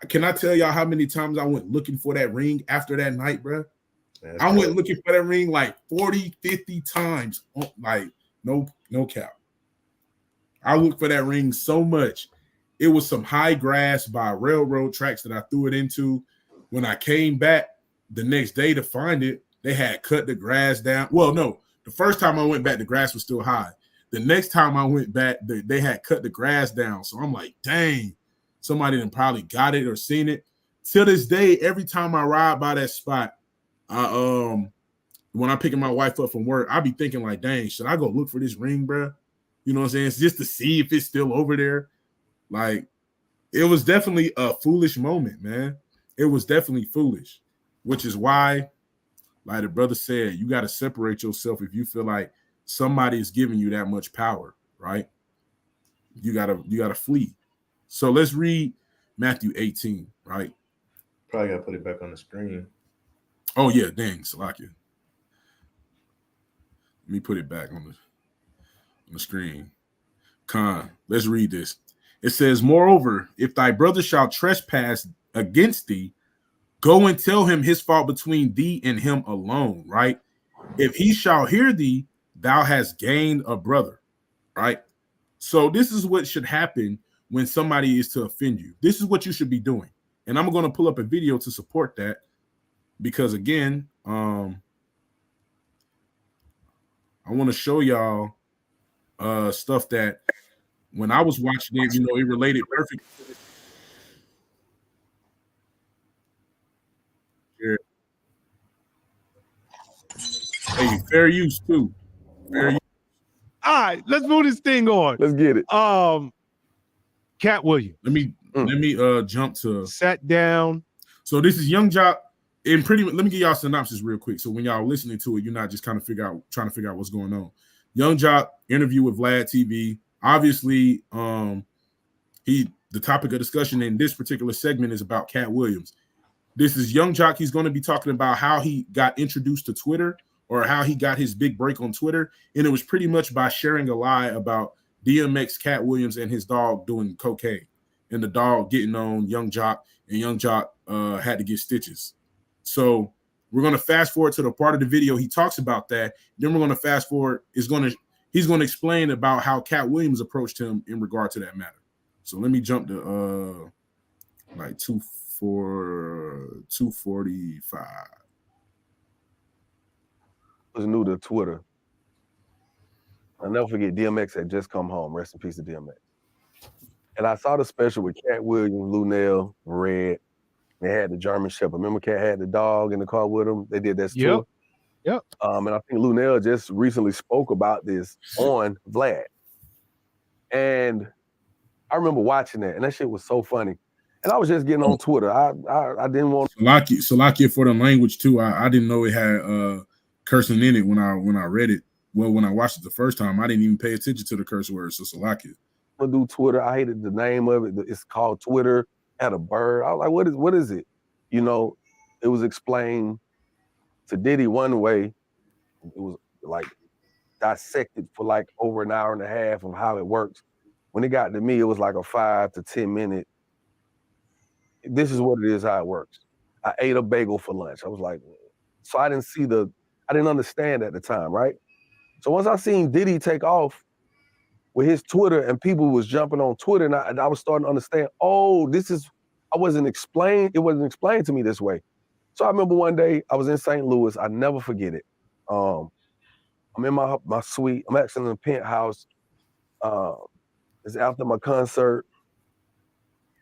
can I tell y'all how many times I went looking for that ring after that night, bro? I went looking for that ring like 40, 50 times. Like, no cap. I looked for that ring so much. It was some high grass by railroad tracks that I threw it into. When I came back the next day to find it, they had cut the grass down. Well, no, the first time I went back, the grass was still high. The next time I went back, they had cut the grass down. So I'm like, dang, somebody done probably got it or seen it. Till this day, every time I ride by that spot, when I'm picking my wife up from work, I be thinking like, dang, should I go look for this ring, bro? You know what I'm saying? It's just to see if it's still over there. Like, it was definitely a foolish moment, man. It was definitely foolish, which is why, like the brother said, you got to separate yourself if you feel like somebody is giving you that much power, right? you gotta flee. So let's read Matthew 18, right? Probably gotta put it back on the screen. Oh yeah, dang, Salakia. Let me put it back on the screen. Let's read this. It says, moreover, if thy brother shall trespass against thee, go and tell him his fault between thee and him alone, right? If he shall hear thee, thou hast gained a brother, right? So this is what should happen when somebody is to offend you. This is what you should be doing. And I'm going to pull up a video to support that because, again, I want to show y'all stuff that when I was watching it, you know, it related perfect. Hey, fair use too. Fair use. All right, let's move this thing on. Let's get it. Cat Williams. Let me jump to sat down. So this is Young Jock. And pretty much, let me give y'all a synopsis real quick. So when y'all listening to it, you're not just trying to figure out what's going on. Young Jock interview with Vlad TV. Obviously, the topic of discussion in this particular segment is about Cat Williams. This is Young Jock. He's going to be talking about how he got introduced to Twitter or how he got his big break on Twitter. And it was pretty much by sharing a lie about DMX, Cat Williams, and his dog doing cocaine. And the dog getting on Young Jock, and Young Jock had to get stitches. So we're going to fast forward to the part of the video he talks about that. Then we're going to fast forward. He's going to explain about how Cat Williams approached him in regard to that matter. So let me jump to like 245. Was new to Twitter. I'll never forget DMX had just come home. Rest in peace to DMX. And I saw the special with Cat Williams, Lunel, Red. They had the German Shepherd. Remember Cat had the dog in the car with him? They did that tour. Yep. And I think Lunel just recently spoke about this on Vlad. And I remember watching that, and that shit was so funny. And I was just getting on Twitter. I didn't want Salakia for the language too. I didn't know it had cursing in it when I read it. Well, when I watched it the first time, I didn't even pay attention to the curse words. So Salakia. to do Twitter. I hated the name of it. It's called Twitter. Had a bird. I was like, what is it? You know, it was explained to Diddy one way. It was like dissected for like over an hour and a half of how it works. When it got to me, it was like a 5 to 10 minute. This is what it is, how it works. I ate a bagel for lunch. I was like, so I didn't understand at the time, right? So once I seen Diddy take off with his Twitter and people was jumping on Twitter, and I was starting to understand, it wasn't explained to me this way. So I remember one day I was in St. Louis. I never forget it. I'm in my suite. I'm actually in the penthouse. It's after my concert.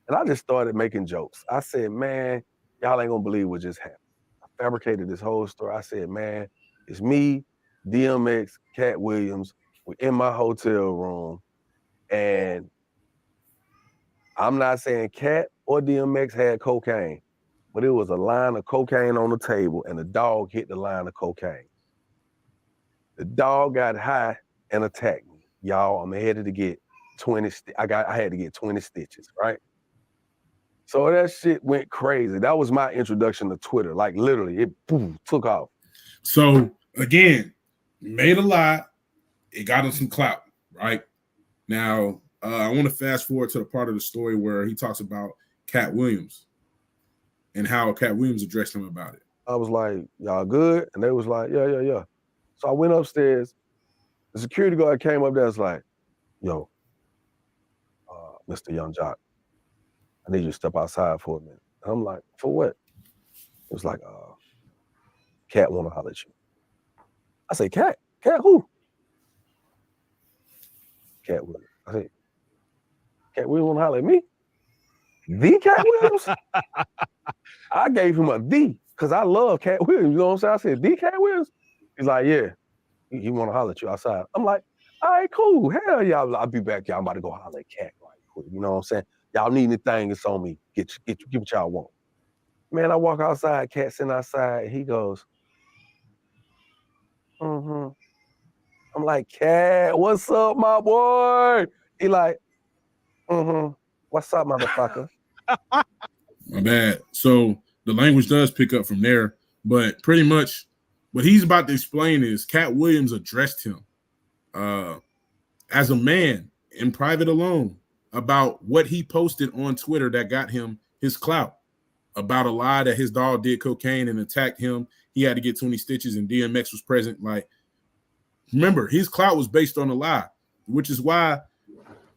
And I just started making jokes. I said, man, y'all ain't gonna believe what just happened. I fabricated this whole story. I said, man, it's me, DMX, Cat Williams. We're in my hotel room. And I'm not saying Cat or DMX had cocaine, but it was a line of cocaine on the table and the dog hit the line of cocaine. The dog got high and attacked me. Y'all, I'm headed to get 20, I had to get 20 stitches, right? So that shit went crazy. That was my introduction to Twitter. Like literally, it boom, took off. So again, made a lie. It got him some clout, right? Now, I want to fast forward to the part of the story where he talks about Cat Williams and how Cat Williams addressed him about it. I was like, y'all good? And they was like, yeah. So I went upstairs. The security guard came up there and was like, yo, Mr. Young Jock, I need you to step outside for a minute. And I'm like, for what? It was like, Cat want to holler at you. I say, Cat who? Cat Williams. I said, Cat Williams want to holler at me? The Cat Williams? I gave him a D because I love Cat Williams. You know what I'm saying? I said, the Cat Williams? He's like, yeah. He want to holler at you outside. I'm like, all right, cool. Hell yeah, I'll be back. Y'all about to go holler at Cat right quick. You know what I'm saying? Y'all need anything, it's on me. Get what y'all want. Man, I walk outside, Cat sitting outside, he goes, I'm like, Cat, what's up, my boy? He like, What's up, motherfucker? My bad. So the language does pick up from there, but pretty much what he's about to explain is Cat Williams addressed him as a man in private alone about what he posted on Twitter that got him his clout, about a lie that his dog did cocaine and attacked him. He had to get 20 stitches and DMX was present. Like, remember, his clout was based on a lie, which is why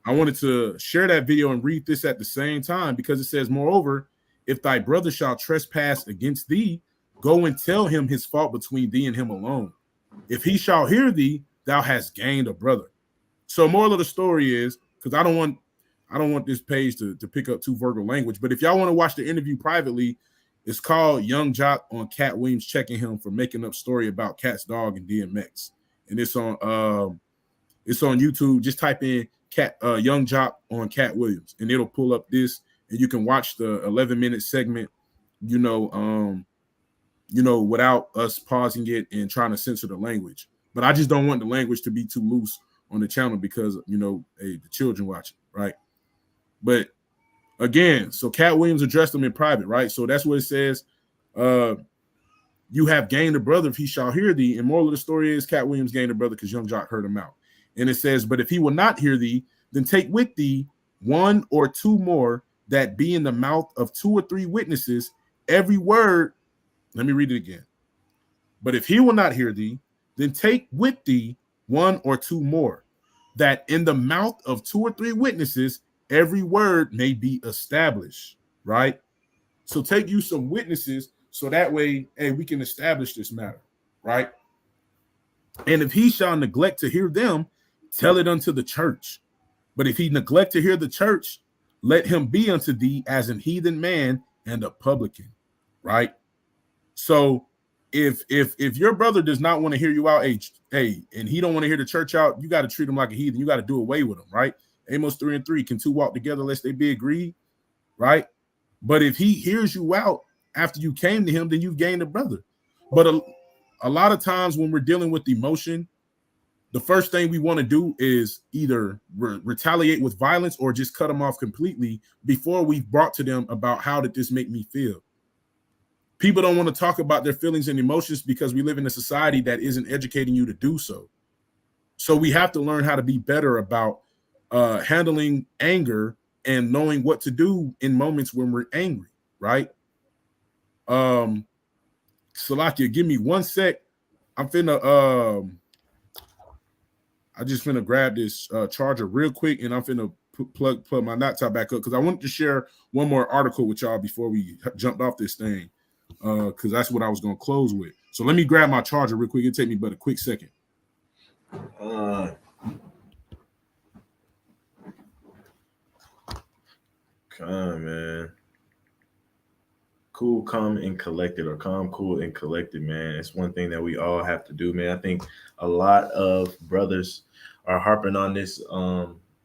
I wanted to share that video and read this at the same time, because it says, moreover, if thy brother shall trespass against thee, go and tell him his fault between thee and him alone. If he shall hear thee, thou hast gained a brother. So moral of the story is, because I don't want this page to pick up too vulgar language, but if y'all want to watch the interview privately, it's called Young Jock on Cat Williams checking him for making up story about Cat's dog and DMX. And it's on YouTube. Just type in Young Jock on Cat Williams, and it'll pull up this, and you can watch the 11-minute segment, without us pausing it and trying to censor the language. But I just don't want the language to be too loose on the channel because, the children watch it, right? But again, so Cat Williams addressed him in private, right? So that's what it says. You have gained a brother if he shall hear thee. And moral of the story is Cat Williams gained a brother because Young Jock heard him out. And it says, but if he will not hear thee, then take with thee one or two more that be in the mouth of 2 or 3 witnesses, every word. Let me read it again. But if he will not hear thee, then take with thee 1 or 2 more, that in the mouth of 2 or 3 witnesses, every word may be established, right? So take you some witnesses so that way, hey, we can establish this matter, right? And if he shall neglect to hear them, tell it unto the church. But if he neglect to hear the church, let him be unto thee as an heathen man and a publican, right? So if your brother does not want to hear you out, hey, and he don't want to hear the church out, you got to treat him like a heathen. You got to do away with him, right? Amos 3:3, can 2 walk together lest they be agreed, right? But if he hears you out after you came to him, then you've gained a brother. But a lot of times when we're dealing with emotion, the first thing we want to do is either retaliate with violence or just cut them off completely before we've brought to them about how did this make me feel. People don't want to talk about their feelings and emotions because we live in a society that isn't educating you to do so. So we have to learn how to be better about handling anger and knowing what to do in moments when we're angry, right? Salakia, give me 1 sec. I just finna grab this charger real quick, and I'm finna plug my laptop back up because I wanted to share one more article with y'all before we jumped off this thing, because that's what I was gonna close with. So let me grab my charger real quick. It'll take me but a quick second. Come on, man. Cool, calm, and collected, or calm, cool, and collected, man. It's one thing that we all have to do, man. I think a lot of brothers are harping on this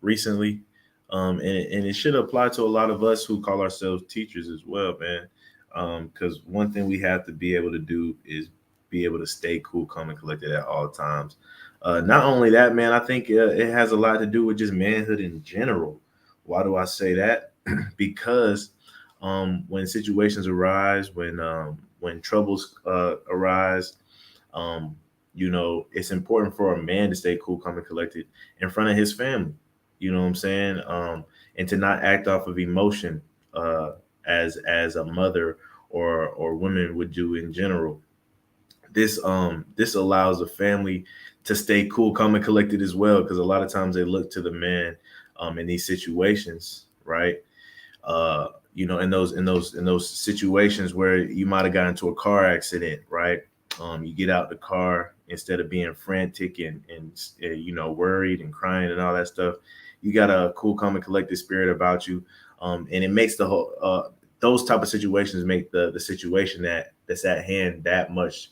recently, and it should apply to a lot of us who call ourselves teachers as well, man. Because one thing we have to be able to do is be able to stay cool, calm, and collected at all times. Not only that, man, I think it has a lot to do with just manhood in general. Why do I say that? Because when situations arise, when troubles arise, it's important for a man to stay cool, calm, and collected in front of his family. You know what I'm saying? And to not act off of emotion as a mother or women would do in general. This allows the family to stay cool, calm, and collected as well, because a lot of times they look to the man in these situations, right? In those situations where you might have got into a car accident, right? You get out the car, instead of being frantic and worried and crying and all that stuff, you got a cool, calm, and collected spirit about you, and it makes the whole those type of situations make the situation that's at hand that much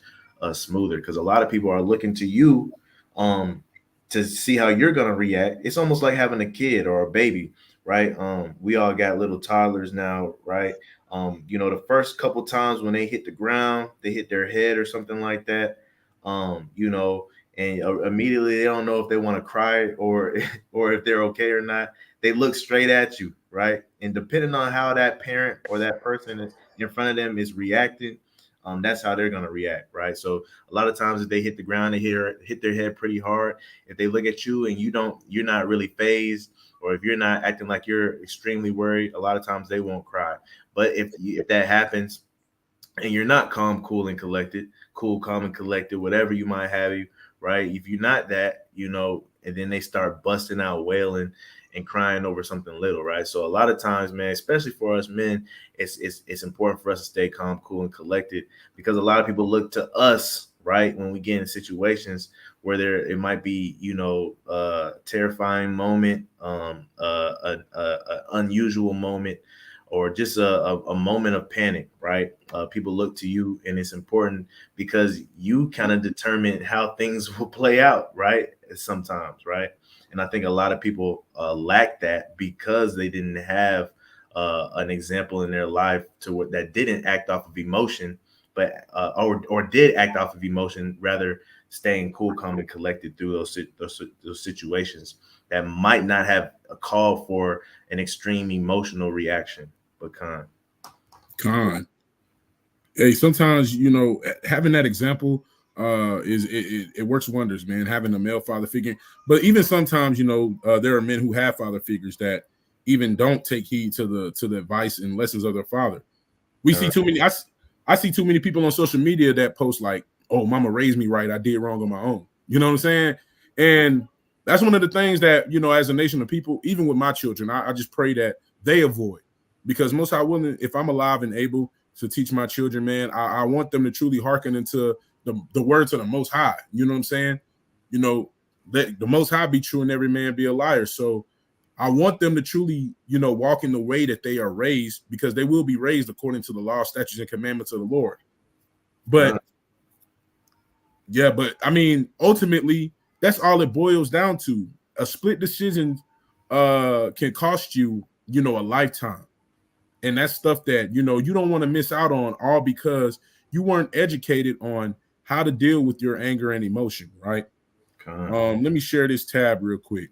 smoother, because a lot of people are looking to you to see how you're gonna react. It's almost like having a kid or a baby, right? We all got little toddlers now, right? The first couple times when they hit the ground, they hit their head or something like that, and immediately they don't know if they want to cry or if they're okay or not. they look straight at you, right? And depending on how that parent or that person in front of them is reacting, that's how they're gonna react, right? So a lot of times if they hit the ground and hit their head pretty hard, if they look at you and you're not really phased, or if you're not acting like you're extremely worried, a lot of times they won't cry. But if that happens and you're not calm, cool, and collected, whatever you might have you, right? If you're not that, and then they start busting out wailing and crying over something little, right? So a lot of times, man, especially for us men, it's important for us to stay calm, cool, and collected, because a lot of people look to us, right, when we get in situations where it might be, a terrifying moment, an unusual moment, or just a moment of panic, right? People look to you, and it's important because you kind of determine how things will play out, right? Sometimes, right? And I think a lot of people lack that because they didn't have an example in their life that didn't act off of emotion, but or did act off of emotion, rather staying cool, calm, and collected through those situations that might not have a call for an extreme emotional reaction. But Con. Hey, sometimes having that example it works wonders, man. Having a male father figure, but even sometimes there are men who have father figures that even don't take heed to the advice and lessons of their father. We see too many. I see too many people on social media that post like, "Oh, mama raised me right. I did wrong on my own." You know what I'm saying? And that's one of the things that as a nation of people, even with my children, I just pray that they avoid, because most High willing, if I'm alive and able to teach my children, man, I want them to truly hearken into the words of the Most High. You know what I'm saying? That the Most High be true and every man be a liar. So I want them to truly, walk in the way that they are raised, because they will be raised according to the law, statutes, and commandments of the Lord. But but I mean, ultimately, that's all it boils down to. A split decision can cost you, a lifetime. And that's stuff that, you don't want to miss out on, all because you weren't educated on how to deal with your anger and emotion, right? Let me share this tab real quick.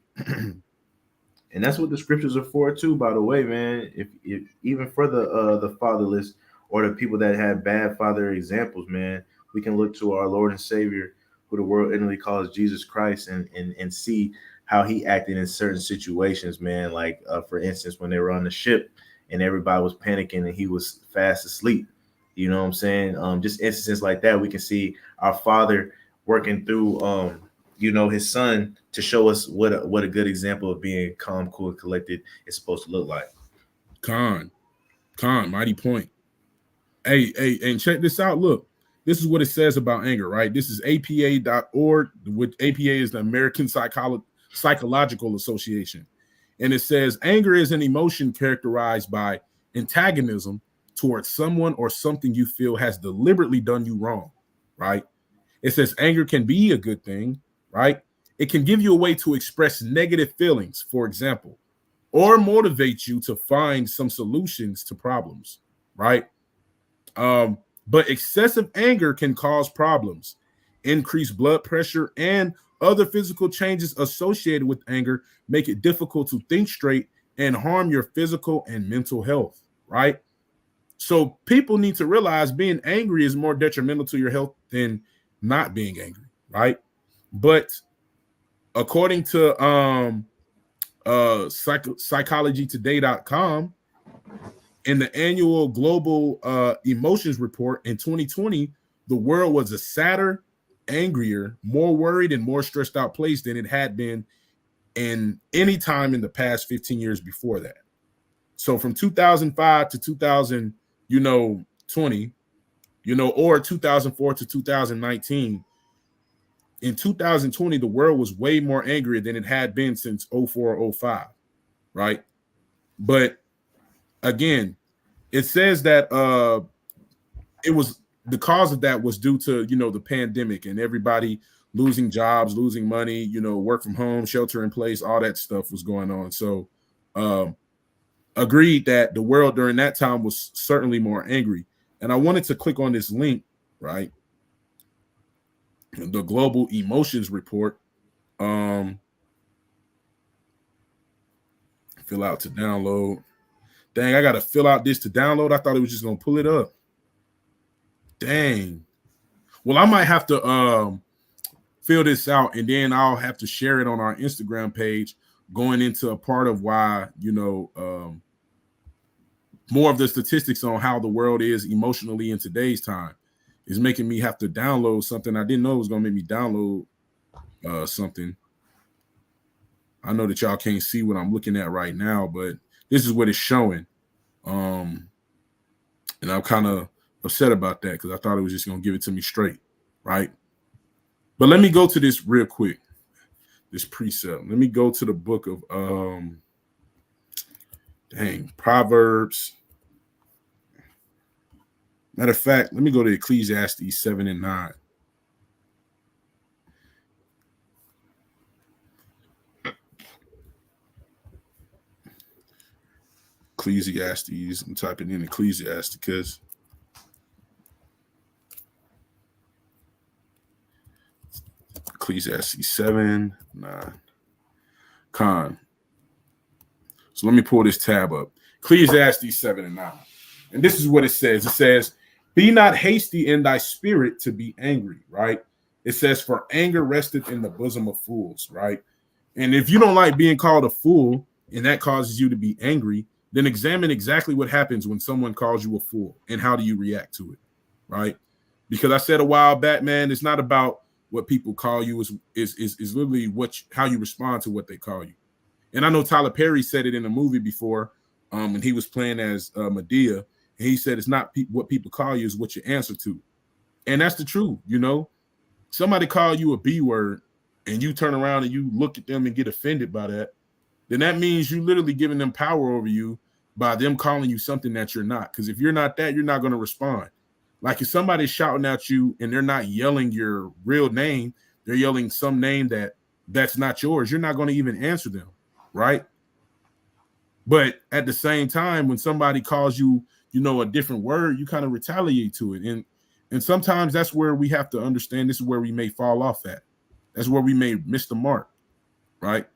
And that's what the scriptures are for too, by the way, man. If even for the fatherless or the people that have bad father examples, man, we can look to our Lord and Savior, who the world inwardly calls Jesus Christ, and see how he acted in certain situations, man. Like for instance, when they were on the ship and everybody was panicking and he was fast asleep. You know what I'm saying? Just instances like that, we can see our Father working through his son to show us what a good example of being calm, cool, and collected is supposed to look like. Con, mighty point. Hey, and check this out. Look, this is what it says about anger, right? This is APA.org, which APA is the American Psychological Association. And it says anger is an emotion characterized by antagonism towards someone or something you feel has deliberately done you wrong, right? It says anger can be a good thing, right? It can give you a way to express negative feelings, for example, or motivate you to find some solutions to problems, right? But excessive anger can cause problems, increase blood pressure, and other physical changes associated with anger make it difficult to think straight and harm your physical and mental health, right? So people need to realize being angry is more detrimental to your health than not being angry, right? But according to psychologytoday.com, in the annual global emotions report in 2020, the world was a sadder, angrier, more worried, and more stressed out place than it had been in any time in the past 15 years before that. So from 2005 to 2020, or 2004 to 2019, in 2020, the world was way more angry than it had been since 04 or 05, right? But again, it says that it was the cause of that was due to the pandemic and everybody losing jobs, losing money, work from home, shelter in place, all that stuff was going on. So agreed that the world during that time was certainly more angry. And I wanted to click on this link, right? The Global Emotions Report. For Fill out to download. Dang, I got to fill out this to download. I thought it was just going to pull it up. Dang. Well, I might have to fill this out, and then I'll have to share it on our Instagram page, going into a part of why, more of the statistics on how the world is emotionally in today's time is making me have to download something. I didn't know it was going to make me download something. I know that y'all can't see what I'm looking at right now, but this is what it's showing. And I'm kind of upset about that because I thought it was just going to give it to me straight, right? But let me go to this real quick, this precept. Let me go to the book of Proverbs. Matter of fact, let me go to Ecclesiastes 7 and 9. Ecclesiastes, I'm typing in Ecclesiasticus. Ecclesiastes 7, 9. Con. So let me pull this tab up. Ecclesiastes 7 and 9. And this is what it says. It says, be not hasty in thy spirit to be angry, right? It says, for anger resteth in the bosom of fools, right? And if you don't like being called a fool and that causes you to be angry, then examine exactly what happens when someone calls you a fool and how do you react to it, right? Because I said a while back, man, it's not about what people call you, is literally how you respond to what they call you. And I know Tyler Perry said it in a movie before, when he was playing as Medea. And he said, it's not what people call you, is what you answer to. And that's the truth, Somebody call you a B word and you turn around and you look at them and get offended by that, then that means you literally giving them power over you by them calling you something that you're not. Because if you're not that, you're not going to respond. Like if somebody's shouting at you and they're not yelling your real name, they're yelling some name that's not yours, you're not going to even answer them, right? But at the same time, when somebody calls you, a different word, you kind of retaliate to it. And sometimes that's where we have to understand this is where we may fall off at. That's where we may miss the mark, right?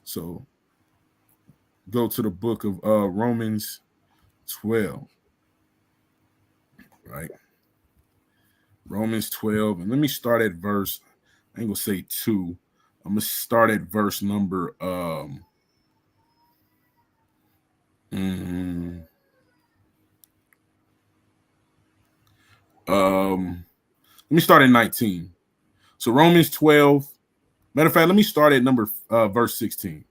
So go to the book of Romans 12, right? Romans 12. And let me start at verse, I ain't gonna say 2. I'm gonna start at verse number let me start at 19. So Romans 12. Matter of fact, let me start at verse 16.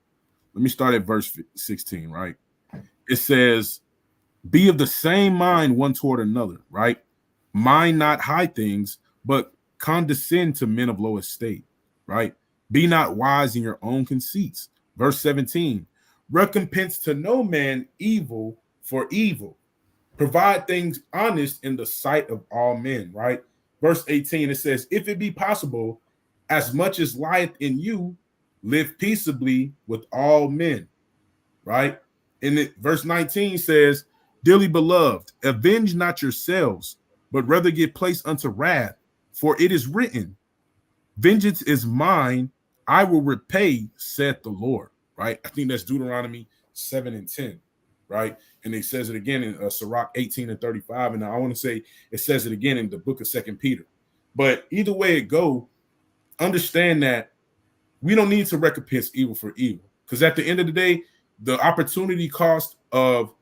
Let me start at verse 16, right? It says, be of the same mind one toward another, right? Mind not high things, but condescend to men of low estate, right? Be not wise in your own conceits. Verse 17, recompense to no man evil for evil. Provide things honest in the sight of all men, right? Verse 18, it says, if it be possible, as much as lieth in you, live peaceably with all men, right? And verse 19 says, dearly beloved, avenge not yourselves, but rather give place unto wrath, for it is written, vengeance is mine, I will repay, saith the Lord, right? I think that's Deuteronomy 7 and 10, right? And it says it again in Sirach 18 and 35. And I want to say it says it again in the book of 2 Peter. But either way it go, understand that we don't need to recompense evil for evil. Because at the end of the day, the opportunity cost of,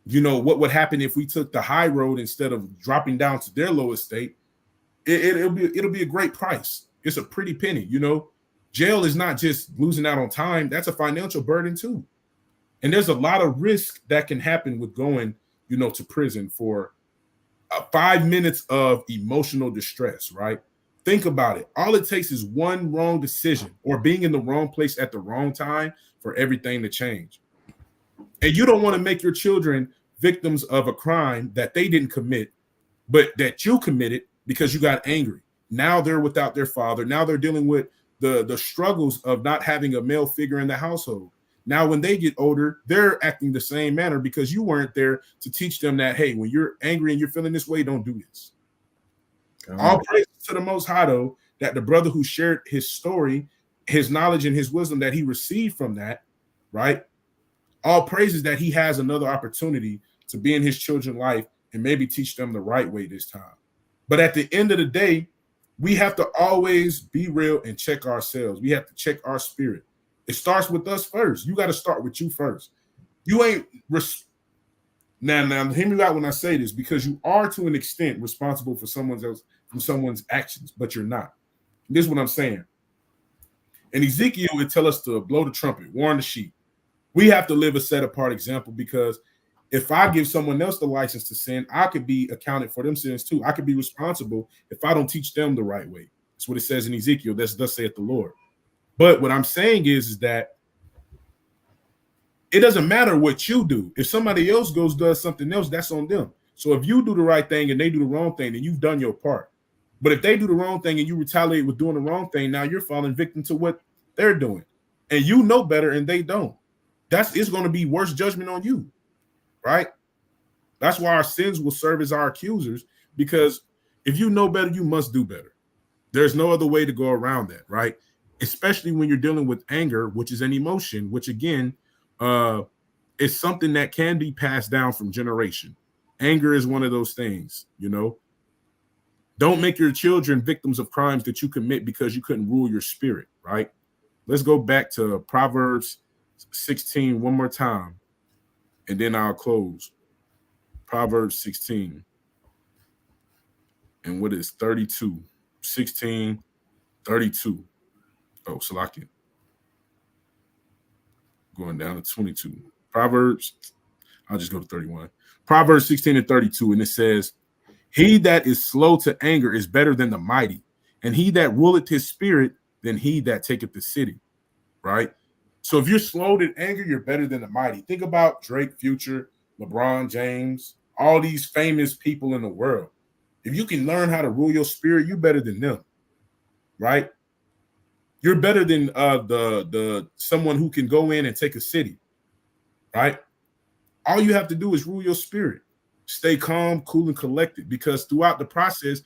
what would happen if we took the high road instead of dropping down to their low estate, it'll be a great price. It's a pretty penny, Jail is not just losing out on time. That's a financial burden too. And there's a lot of risk that can happen with going, to prison for 5 minutes of emotional distress, right? Think about it. All it takes is one wrong decision or being in the wrong place at the wrong time for everything to change. And you don't want to make your children victims of a crime that they didn't commit, but that you committed because you got angry. Now they're without their father. Now they're dealing with the struggles of not having a male figure in the household. Now, when they get older, they're acting the same manner because you weren't there to teach them that, hey, when you're angry and you're feeling this way, don't do this. All praise to the Most High, though, that the brother who shared his story, his knowledge and his wisdom that he received from that, right? All praises that he has another opportunity to be in his children's life and maybe teach them the right way this time. But at the end of the day, we have to always be real and check ourselves. We have to check our spirit. It starts with us first. You got to start with you first. You ain't now hear me out when I say this, because you are to an extent responsible for someone's actions, but you're not. This is what I'm saying. In Ezekiel, it tell us to blow the trumpet, warn the sheep. We have to live a set apart example, because if I give someone else the license to sin, I could be accounted for them sins too. I could be responsible if I don't teach them the right way. That's what it says in Ezekiel. That's thus saith the Lord. But what I'm saying is that it doesn't matter what you do. If somebody else does something else, that's on them. So if you do the right thing and they do the wrong thing, then you've done your part. But if they do the wrong thing and you retaliate with doing the wrong thing, now you're falling victim to what they're doing. And you know better and they don't. It's going to be worse judgment on you, right? That's why our sins will serve as our accusers, because if you know better, you must do better. There's no other way to go around that, right? Especially when you're dealing with anger, which is an emotion, which again, is something that can be passed down from generation. Anger is one of those things, you know. Don't make your children victims of crimes that you commit because you couldn't rule your spirit, right? Let's go back to Proverbs 16 one more time, and then I'll close. Proverbs 16. And what is 32? 16, 32. Oh, Salakia. Going down to 22. Proverbs, I'll just go to 31. Proverbs 16 and 32, and it says, he that is slow to anger is better than the mighty, and he that ruleth his spirit than he that taketh the city, right? So if you're slow to anger, you're better than the mighty. Think about Drake, Future, LeBron James, all these famous people in the world. If you can learn how to rule your spirit, you're better than them, right? You're better than the someone who can go in and take a city, right? All you have to do is rule your spirit. Stay calm, cool, and collected, because throughout the process,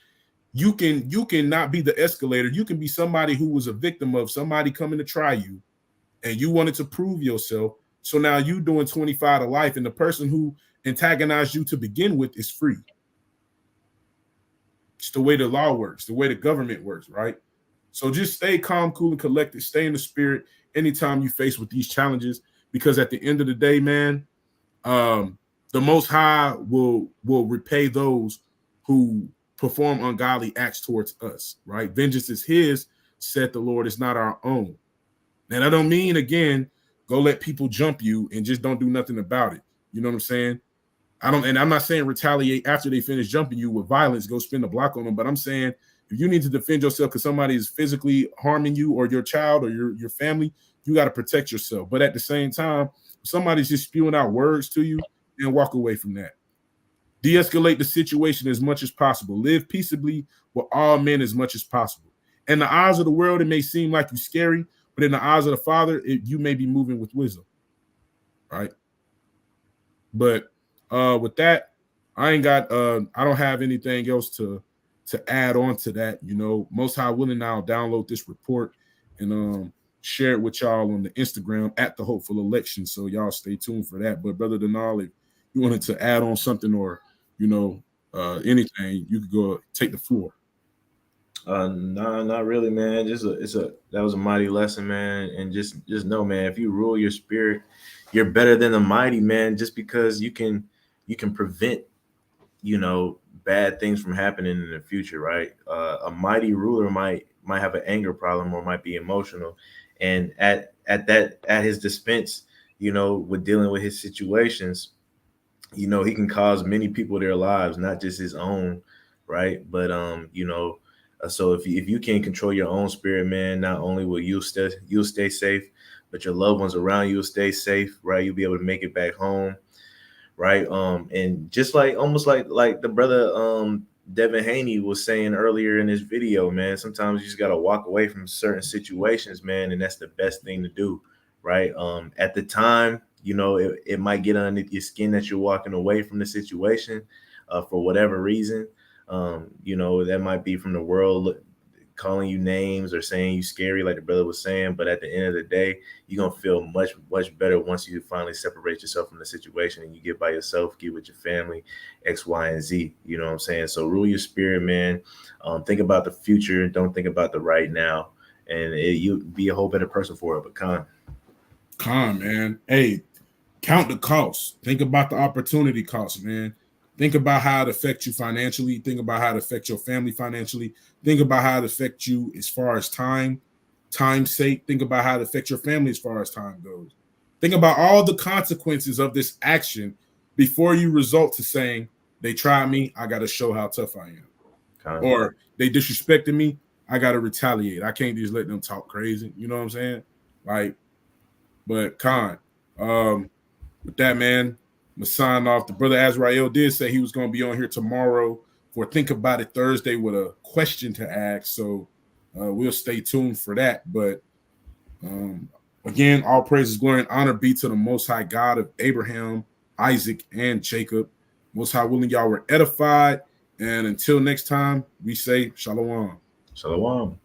you can not be the escalator. You can be somebody who was a victim of somebody coming to try you, and you wanted to prove yourself. So now you doing 25 to life, and the person who antagonized you to begin with is free. It's the way the law works, the way the government works, right? So just stay calm, cool, and collected. Stay in the spirit anytime you face with these challenges, because at the end of the day, man, the Most High will repay those who perform ungodly acts towards us, right? Vengeance is his, said the Lord, it's not our own. And I don't mean, again, go let people jump you and just don't do nothing about it. You know what I'm saying? I'm not saying retaliate after they finish jumping you with violence, go spin the block on them, but I'm saying if you need to defend yourself because somebody is physically harming you or your child or your family, you got to protect yourself. But at the same time, if somebody's just spewing out words to you, then walk away from that. De-escalate the situation as much as possible. Live peaceably with all men as much as possible. In the eyes of the world, it may seem like you're scary, but in the eyes of the Father, you may be moving with wisdom, right? But with that, I don't have anything else to add on to that. You know, Most High willing, I'll download this report and share it with y'all on the Instagram at the Hopeful Election. So y'all stay tuned for that. But Brother Denal, if you wanted to add on something or, you know, anything, you could go take the floor. No, not really, man. That was a mighty lesson, man. And just know, man, if you rule your spirit, you're better than the mighty, man. Just because you can prevent, you know, bad things from happening in the future, right? A mighty ruler might have an anger problem or might be emotional, and at his dispense, you know, with dealing with his situations, you know, he can cause many people their lives, not just his own, right? But you know. So if you can control your own spirit, man, not only will you'll stay safe, but your loved ones around you will stay safe, right? You'll be able to make it back home, right? And just almost like the brother Devin Haney was saying earlier in his video, man, sometimes you just gotta walk away from certain situations, man, and that's the best thing to do, right? At the time, you know, it might get underneath your skin that you're walking away from the situation for whatever reason. You know, that might be from the world calling you names or saying you scary, like the brother was saying. But at the end of the day, you're gonna feel much, much better once you finally separate yourself from the situation and you get by yourself, get with your family, X, Y, and Z. You know what I'm saying? So rule your spirit, man. Think about the future. Don't think about the right now. And you'll be a whole better person for it. But Con, man. Hey, count the cost. Think about the opportunity cost, man. Think about how it affects you financially. Think about how it affects your family financially. Think about how it affects you as far as time's sake. Think about how it affects your family as far as time goes. Think about all the consequences of this action before you result to saying, they tried me, I got to show how tough I am. Or they disrespected me, I got to retaliate. I can't just let them talk crazy. You know what I'm saying? Like, but Con, with that, man, I'm gonna sign off. The brother Azrael did say he was going to be on here tomorrow for Think About It Thursday with a question to ask. So we'll stay tuned for that. But again, all praises, glory, and honor be to the Most High God of Abraham, Isaac, and Jacob. Most High willing y'all were edified. And until next time, we say shalom. Shalom.